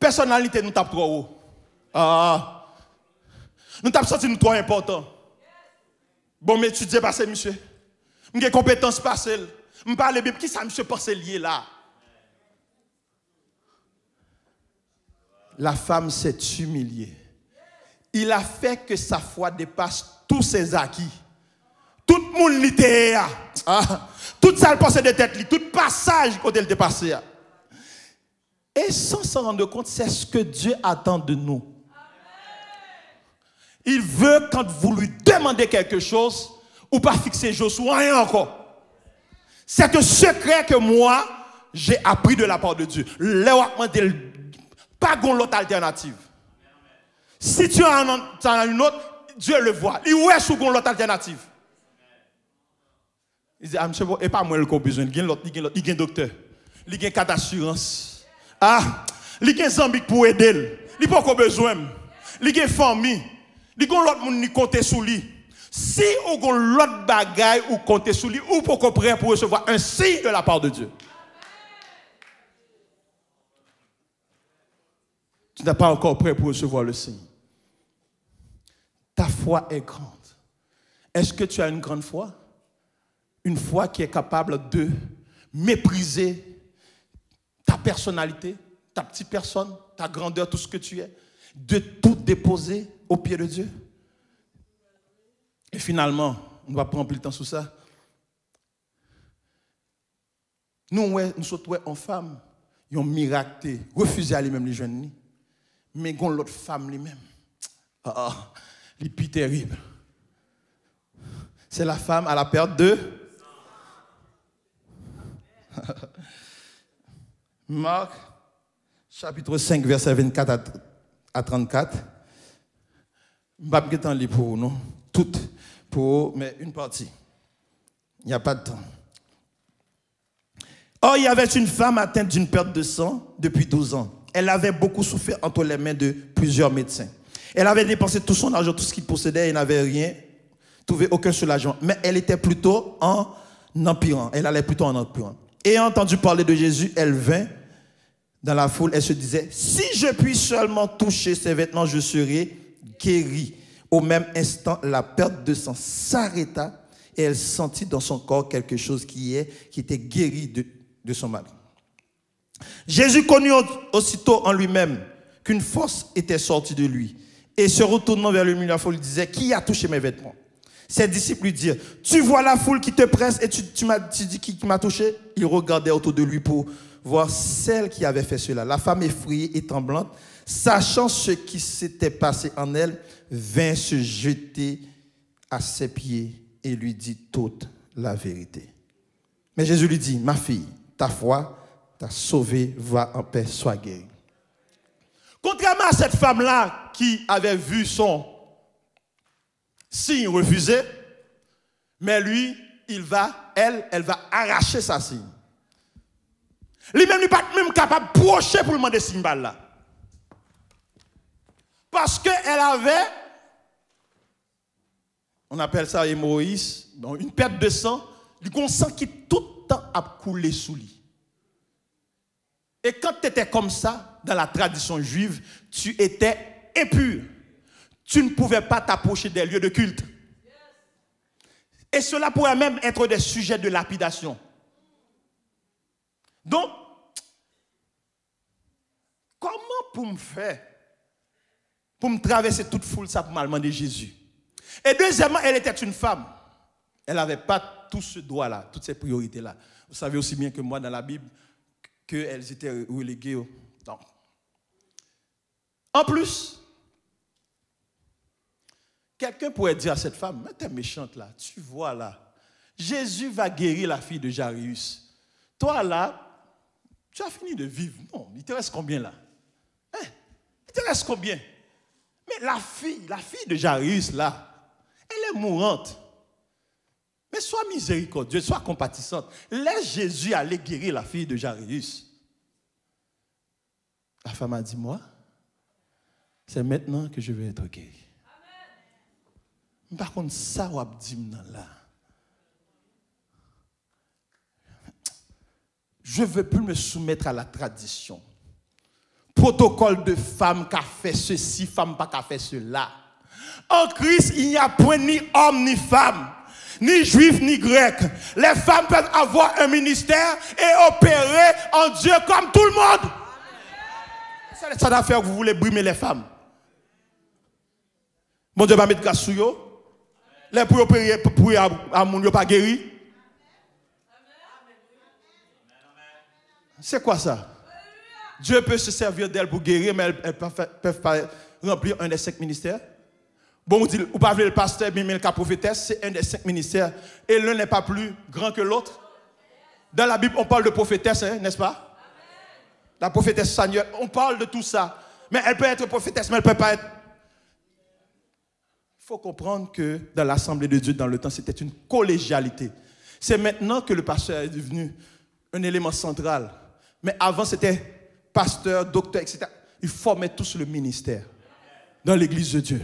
Personnalité, nous tape trop haut. Ah, nous tape senti nous trop important. Bon, m'étudier passé, monsieur. J'ai compétence passée. Je parle bien, qui ça, monsieur, pensé lié là? La femme s'est humiliée. Il a fait que sa foi dépasse tous ses acquis. Tout le monde l'était. Tout ça, le passé de tête, tout passage côté le dépassé. Et sans s'en rendre compte, c'est ce que Dieu attend de nous. Il veut, quand vous lui demandez quelque chose, ou pas fixer chose sur rien encore. C'est un secret que moi, j'ai appris de la part de Dieu. Pas l'autre alternative. Si tu as une autre, Dieu le voit. Il voit sous l'autre alternative. Il dit, ah, monsieur, et pas moi le qu'on besoin. Il y a un docteur. Il y a un cas d'assurance. Ah, il y a un zambique pour aider. Il n'y a pas besoin. Il y a une famille. Il y a l'autre monde qui compte sur lui. Si vous avez l'autre bagaille ou comptez sur lui, ou pour prêt pour recevoir un signe de la part de Dieu. Tu n'es pas encore prêt pour recevoir le signe. Ta foi est grande. Est-ce que tu as une grande foi? Une foi qui est capable de mépriser ta personnalité, ta petite personne, ta grandeur, tout ce que tu es, de tout déposer au pied de Dieu. Et finalement, on ne va pas prendre plus le temps sur ça. Nous sommes en femme, ils ont miraculé, refusé à lui-même les jeunes. Mais ils ont l'autre femme lui-même. Les plus terrible. C'est la femme à la perte de Marc, chapitre 5, verset 24 à 34. Je ne vais pas temps pour nous. Toutes, mais une partie. Il n'y a pas de temps. Or, il y avait une femme atteinte d'une perte de sang depuis 12 ans. Elle avait beaucoup souffert entre les mains de plusieurs médecins. Elle avait dépensé tout son argent, tout ce qu'il possédait, et n'avait rien, trouvé aucun soulagement. Mais elle était plutôt en empirant. Elle allait plutôt en empirant. Ayant entendu parler de Jésus, elle vint dans la foule. Elle se disait, si je puis seulement toucher ses vêtements, je serai guérie. Au même instant, la perte de sang s'arrêta et elle sentit dans son corps quelque chose qui était guéri de son mal. Jésus connut aussitôt en lui-même qu'une force était sortie de lui. Et se retournant vers le milieu de la foule, il disait, qui a touché mes vêtements? Ses disciples lui dirent, tu vois la foule qui te presse et tu dis qui m'a touché? Il regardait autour de lui pour voir celle qui avait fait cela. La femme effrayée et tremblante, sachant ce qui s'était passé en elle, vint se jeter à ses pieds et lui dit toute la vérité. Mais Jésus lui dit, ma fille, ta foi t'a sauvée, va en paix, sois guérie. Contrairement à cette femme-là qui avait vu son signe refusé, mais lui, elle va arracher sa signe. Lui-même n'est pas même capable de procher pour le demander signe là. Parce qu'elle avait, on appelle ça hémorroïde, une perte de sang, du sang qui tout le temps a coulé sous lui. Et quand tu étais comme ça, dans la tradition juive, tu étais impur. Tu ne pouvais pas t'approcher des lieux de culte. Et cela pourrait même être des sujets de lapidation. Donc, comment pour me faire, pour me traverser toute foule, ça pour me demander Jésus? Et deuxièmement, elle était une femme. Elle n'avait pas tout ce droit-là, toutes ces priorités-là. Vous savez aussi bien que moi, dans la Bible, qu'elles étaient reléguées. Non. En plus, quelqu'un pourrait dire à cette femme, mais t'es méchante là, tu vois là, Jésus va guérir la fille de Jairus. Toi là, tu as fini de vivre. Non, il te reste combien là? Hein? Il te reste combien? Mais la fille de Jairus là, elle est mourante. Mais sois miséricordieuse, sois compatissante. Laisse Jésus aller guérir la fille de Jairus. La femme a dit, moi, c'est maintenant que je vais être guérie. Par contre, ça, on dit là. Je ne veux plus me soumettre à la tradition. Protocole de femme qui a fait ceci, femme pas qui a fait cela. En Christ, il n'y a point ni homme ni femme, ni juif ni grec. Les femmes peuvent avoir un ministère et opérer en Dieu comme tout le monde. C'est ça d'affaire que vous voulez brimer les femmes. Bon Dieu va mettre grâce sur eux. Les pour opérer pour à mon Dieu pas guéri. C'est quoi ça? Dieu peut se servir d'elle pour guérir, mais elles ne peuvent pas remplir un des 5 ministères. Bon, vous dites, vous parlez le pasteur, mais le prophétesse, c'est un des 5 ministères. Et l'un n'est pas plus grand que l'autre. Dans la Bible, on parle de prophétesse, hein, n'est-ce pas? La prophétesse Samuel, on parle de tout ça. Mais elle peut être prophétesse, mais elle ne peut pas être. Il faut comprendre que dans l'Assemblée de Dieu, dans le temps, c'était une collégialité. C'est maintenant que le pasteur est devenu un élément central. Mais avant, c'était pasteur, docteur, etc. Ils formaient tous le ministère dans l'église de Dieu.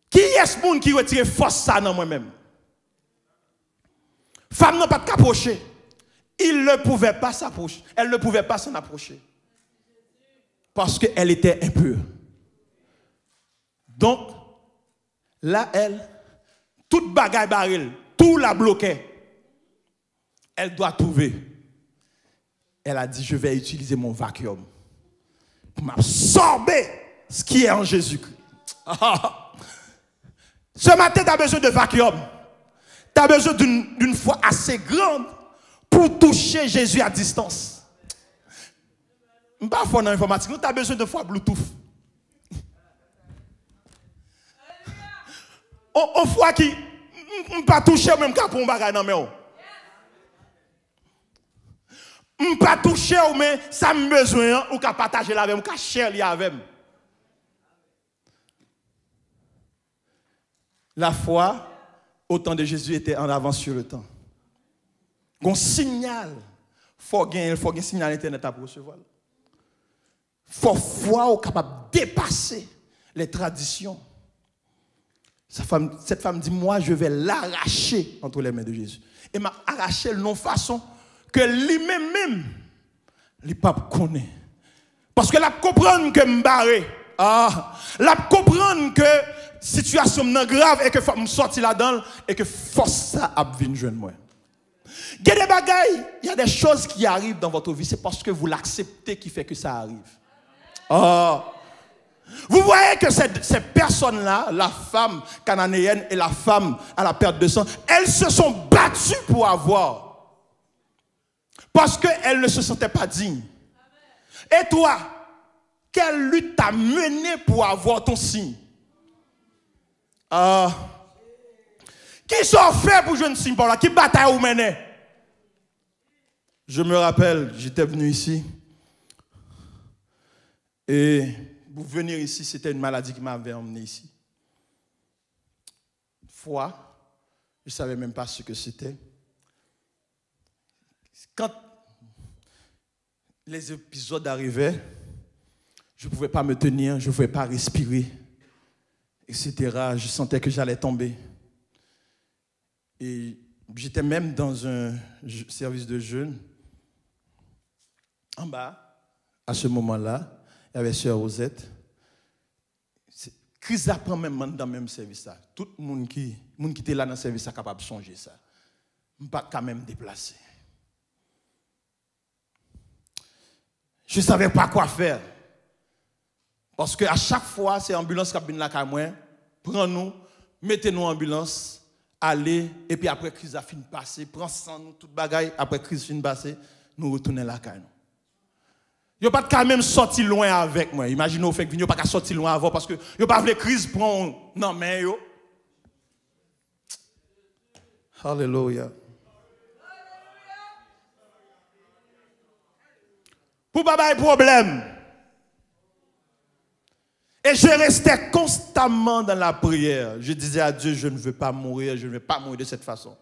Qui est ce monde qui retire force ça dans moi-même? Femme n'a pas de capocher. Il ne pouvait pas s'approcher. Elle ne pouvait pas s'en approcher. Parce qu'elle était impure. Donc, là, elle, toute bagaille baril, tout la bloquait. Elle doit trouver. Elle a dit, je vais utiliser mon vacuum pour m'absorber ce qui est en Jésus-Christ. Ce matin, tu as besoin de vacuum. Tu as besoin d'une foi assez grande pour toucher Jésus à distance. Pas foi dans l'informatique, tu as besoin de foi Bluetooth. On foi qui ne pas toucher même quand on bagaille dans mes. On pas toucher mais ça me besoin ou qu'à partager avec moi, qu'à chercher avec moi. La foi au temps de Jésus était en avance sur le temps. Un signal, il faut un signal internet à recevoir. Il faut foi capable de dépasser les traditions. Cette femme dit, moi je vais l'arracher entre les mains de Jésus. Et m'a arraché de non façon que lui-même, le pape connaît. Parce que la comprendre que me barré. La comprendre que situation est grave et que faut me sortir là-dedans et que force ça a venir joindre moi. Il y a des bagailles, il y a des choses qui arrivent dans votre vie, c'est parce que vous l'acceptez qui fait que ça arrive. Vous voyez que ces personnes-là, la femme cananéenne et la femme à la perte de sang, elles se sont battues pour avoir. Parce qu'elles ne se sentaient pas dignes. Et toi, quelle lutte t'a mené pour avoir ton signe? Qui sont faits pour jouer un signe par là? Qui bataille ou mené? Je me rappelle, j'étais venu ici. Et pour venir ici, c'était une maladie qui m'avait emmené ici. Foi, je ne savais même pas ce que c'était. Quand les épisodes arrivaient, je ne pouvais pas me tenir, je ne pouvais pas respirer, etc. Je sentais que j'allais tomber. Et j'étais même dans un service de jeûne. En bas, à ce moment-là, il y avait Sœur Rosette. Crise apprend même dans le même service. Tout le monde qui était là dans le service est capable de changer ça. Je ne peux pas quand même déplacer. Je ne savais pas quoi faire. Parce qu'à chaque fois, c'est l'ambulance qui vient là qu'à moi. Prends-nous, mettez-nous en ambulance, allez, et puis après crise a fini de passer, prends sans nous, toute bagaille, après crise fini de passer, nous retournons là qu'à nous. Yo pas quand même sorti loin avec moi. Imaginez au fait que yo pas sorti loin avant parce que yo pas voulu crise prendre non mais yo. Alléluia. Pour pas de problème. Et je restais constamment dans la prière. Je disais à Dieu, je ne veux pas mourir, je ne veux pas mourir de cette façon.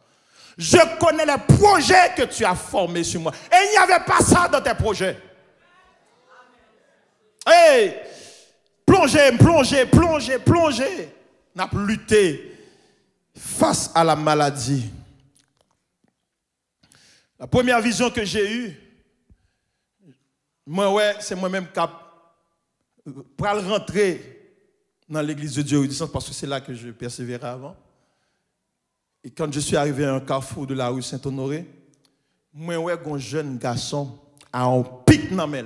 Je connais les projets que tu as formés sur moi. Et il n'y avait pas ça dans tes projets. Hey, plongez. N'a lutté face à la maladie. La première vision que j'ai eue, c'est moi-même qui pour rentrer dans l'église de Dieu parce que c'est là que je persévérais avant. Et quand je suis arrivé à un carrefour de la rue Saint-Honoré, moi, un jeune garçon a un pic dans la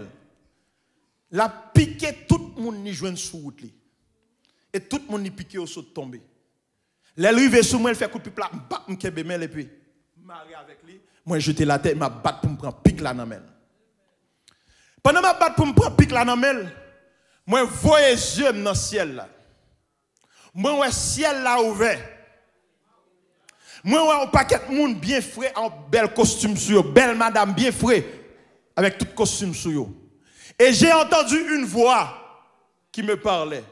la piqué, tout le monde n'y joue sous route. Et tout le monde n'y piqué au saut de tomber. L'arrivée sous moi, elle fait coup de pipe là, et puis, marié avec lui, moi, jeté la tête, m'a battu pour me prendre pic là dans la Pendant que je battu pour me prendre pic là dans la moi, je vois les yeux dans le ciel là. Moi, le ciel là ouvert. Moi, un paquet de monde bien frais, en bel costume sur eux, belle madame bien frais, avec tout costume sur eux. Et j'ai entendu une voix qui me parlait.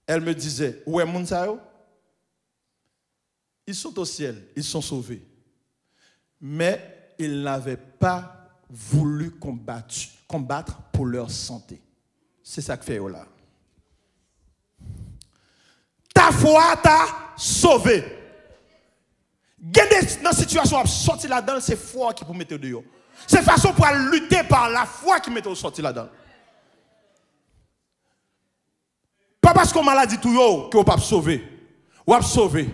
Elle me disait, ouais, moun sa yo? Ils sont au ciel, ils sont sauvés. Mais ils n'avaient pas voulu combattre pour leur santé. C'est ça que fait là. Ta foi t'a sauvé. Dans une situation où sorti là-dedans, c'est foi qui peut mettre dehors. C'est façon pour lutter par la foi qui met sorti là-dedans. Pas parce qu'on m'a dit tout yo que vous pas sauver. Ou pas sauver.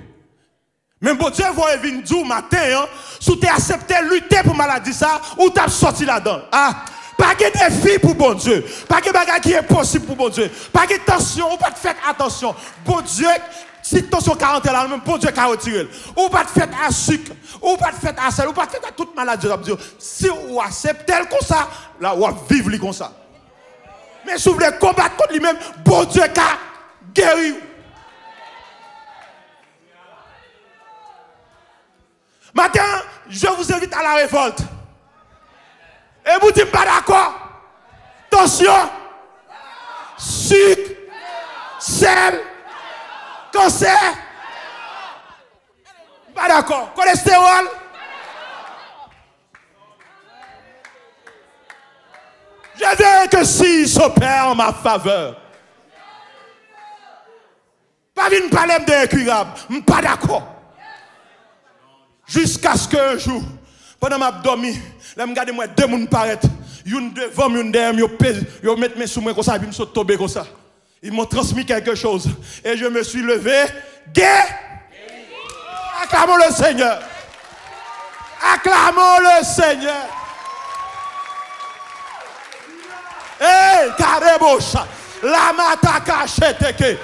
Mais bon Dieu va venir dire matin, hein, si tu accepté lutter pour maladie ça, ou tu as sorti là-dedans. Ah, pas de défi pour bon Dieu. Pas de bagage qui est possible pour bon Dieu. Pas de tension, ou pas de faire attention. Bon Dieu, si tension 40 là, même bon Dieu qui a retiré. Ou pas de faire à sucre, ou pas de faire à sel, ou pas de faire à toute maladie. Si vous acceptez comme ça, là, vous vivre comme ça. Mais si vous voulez combattre contre lui-même, bon Dieu qui a guéri. Maintenant, je vous invite à la révolte. Et vous dites pas d'accord. Tension, sucre, sel, cancer. Pas d'accord. Cholestérol. Je veux que si s'opère en ma faveur. Pas une parler d'incurable. Pas d'accord. Jusqu'à ce qu'un jour, pendant ma dormi, là, je regarde moi deux personnes paraître. Une devant, une derrière, ils mettent mes sous moi comme ça, puis ils sont tombés comme ça. Ils m'ont transmis quelque chose. Et je me suis levé. Acclamons le Seigneur. Acclamons le Seigneur. Hey, Karebocha. La mataka cheteke.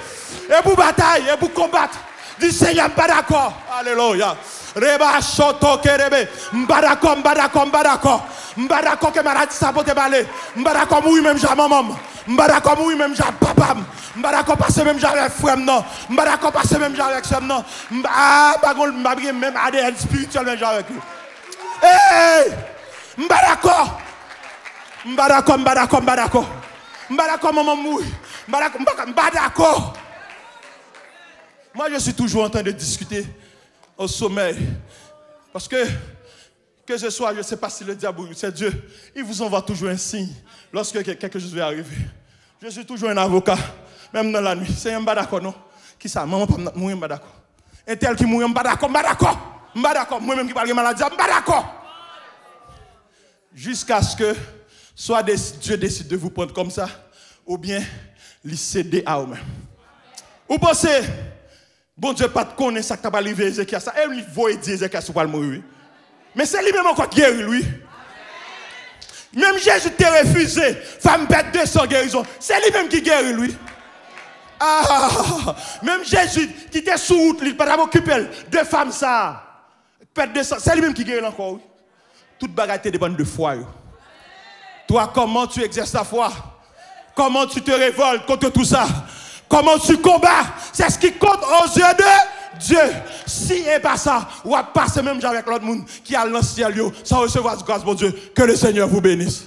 Et pour bataille, et pour combattre. Dis Seigneur, pas d'accord. Alléluia. Reba shoto kerebe. Mbadako, mbadako, mbadako. Mbadako que maladie sabote balé. Mbadako moui même j'ai maman. Mbadako moui même j'ai papa. Mbadako passe même j'ai avec frère non. Mbadako passe même j'ai avec soeur non. Ah, bagol mbabri même ADN spirituel même j'ai avec lui. Hey! Mbadako. Mbadako, mbadako, mbadako. Mbadako maman moui. Mbadako, mbadako. Moi je suis toujours en train de discuter au sommeil. Parce que je sois, je ne sais pas si le diable ou c'est Dieu, il vous envoie toujours un signe lorsque quelque chose va arriver. Je suis toujours un avocat, même dans la nuit. C'est un badako, non? Qui ça? Maman pas mourir, badako. Un tel qui mourit, badako, badako. Badako, moi-même qui parle de maladie, badako. Jusqu'à ce que soit Dieu décide de vous prendre comme ça, ou bien lui céder à vous-même. Vous pensez, bon Dieu pas de connaître ça qui t'a arrivé Ézéchias, ça, et lui voit dire Ézéchias pour mourir. Mais c'est lui-même encore guéri, lui. Même Jésus t'a refusé, femme pète 200 guérisons. C'est lui-même qui guérit, lui. Ah, même Jésus qui était sous route, il pas occupé de femmes, ça. Pète 200, c'est lui-même qui guérit encore, oui. Toute bagarre dépend de foi. Toi, comment tu exerces ta foi? Comment tu te révoltes contre tout ça? Comment tu combats? C'est ce qui compte aux yeux de Dieu. Si et pas ça, on va passer même avec l'autre monde qui a l'ancien lieu sans recevoir grâce, bon Dieu. Que le Seigneur vous bénisse.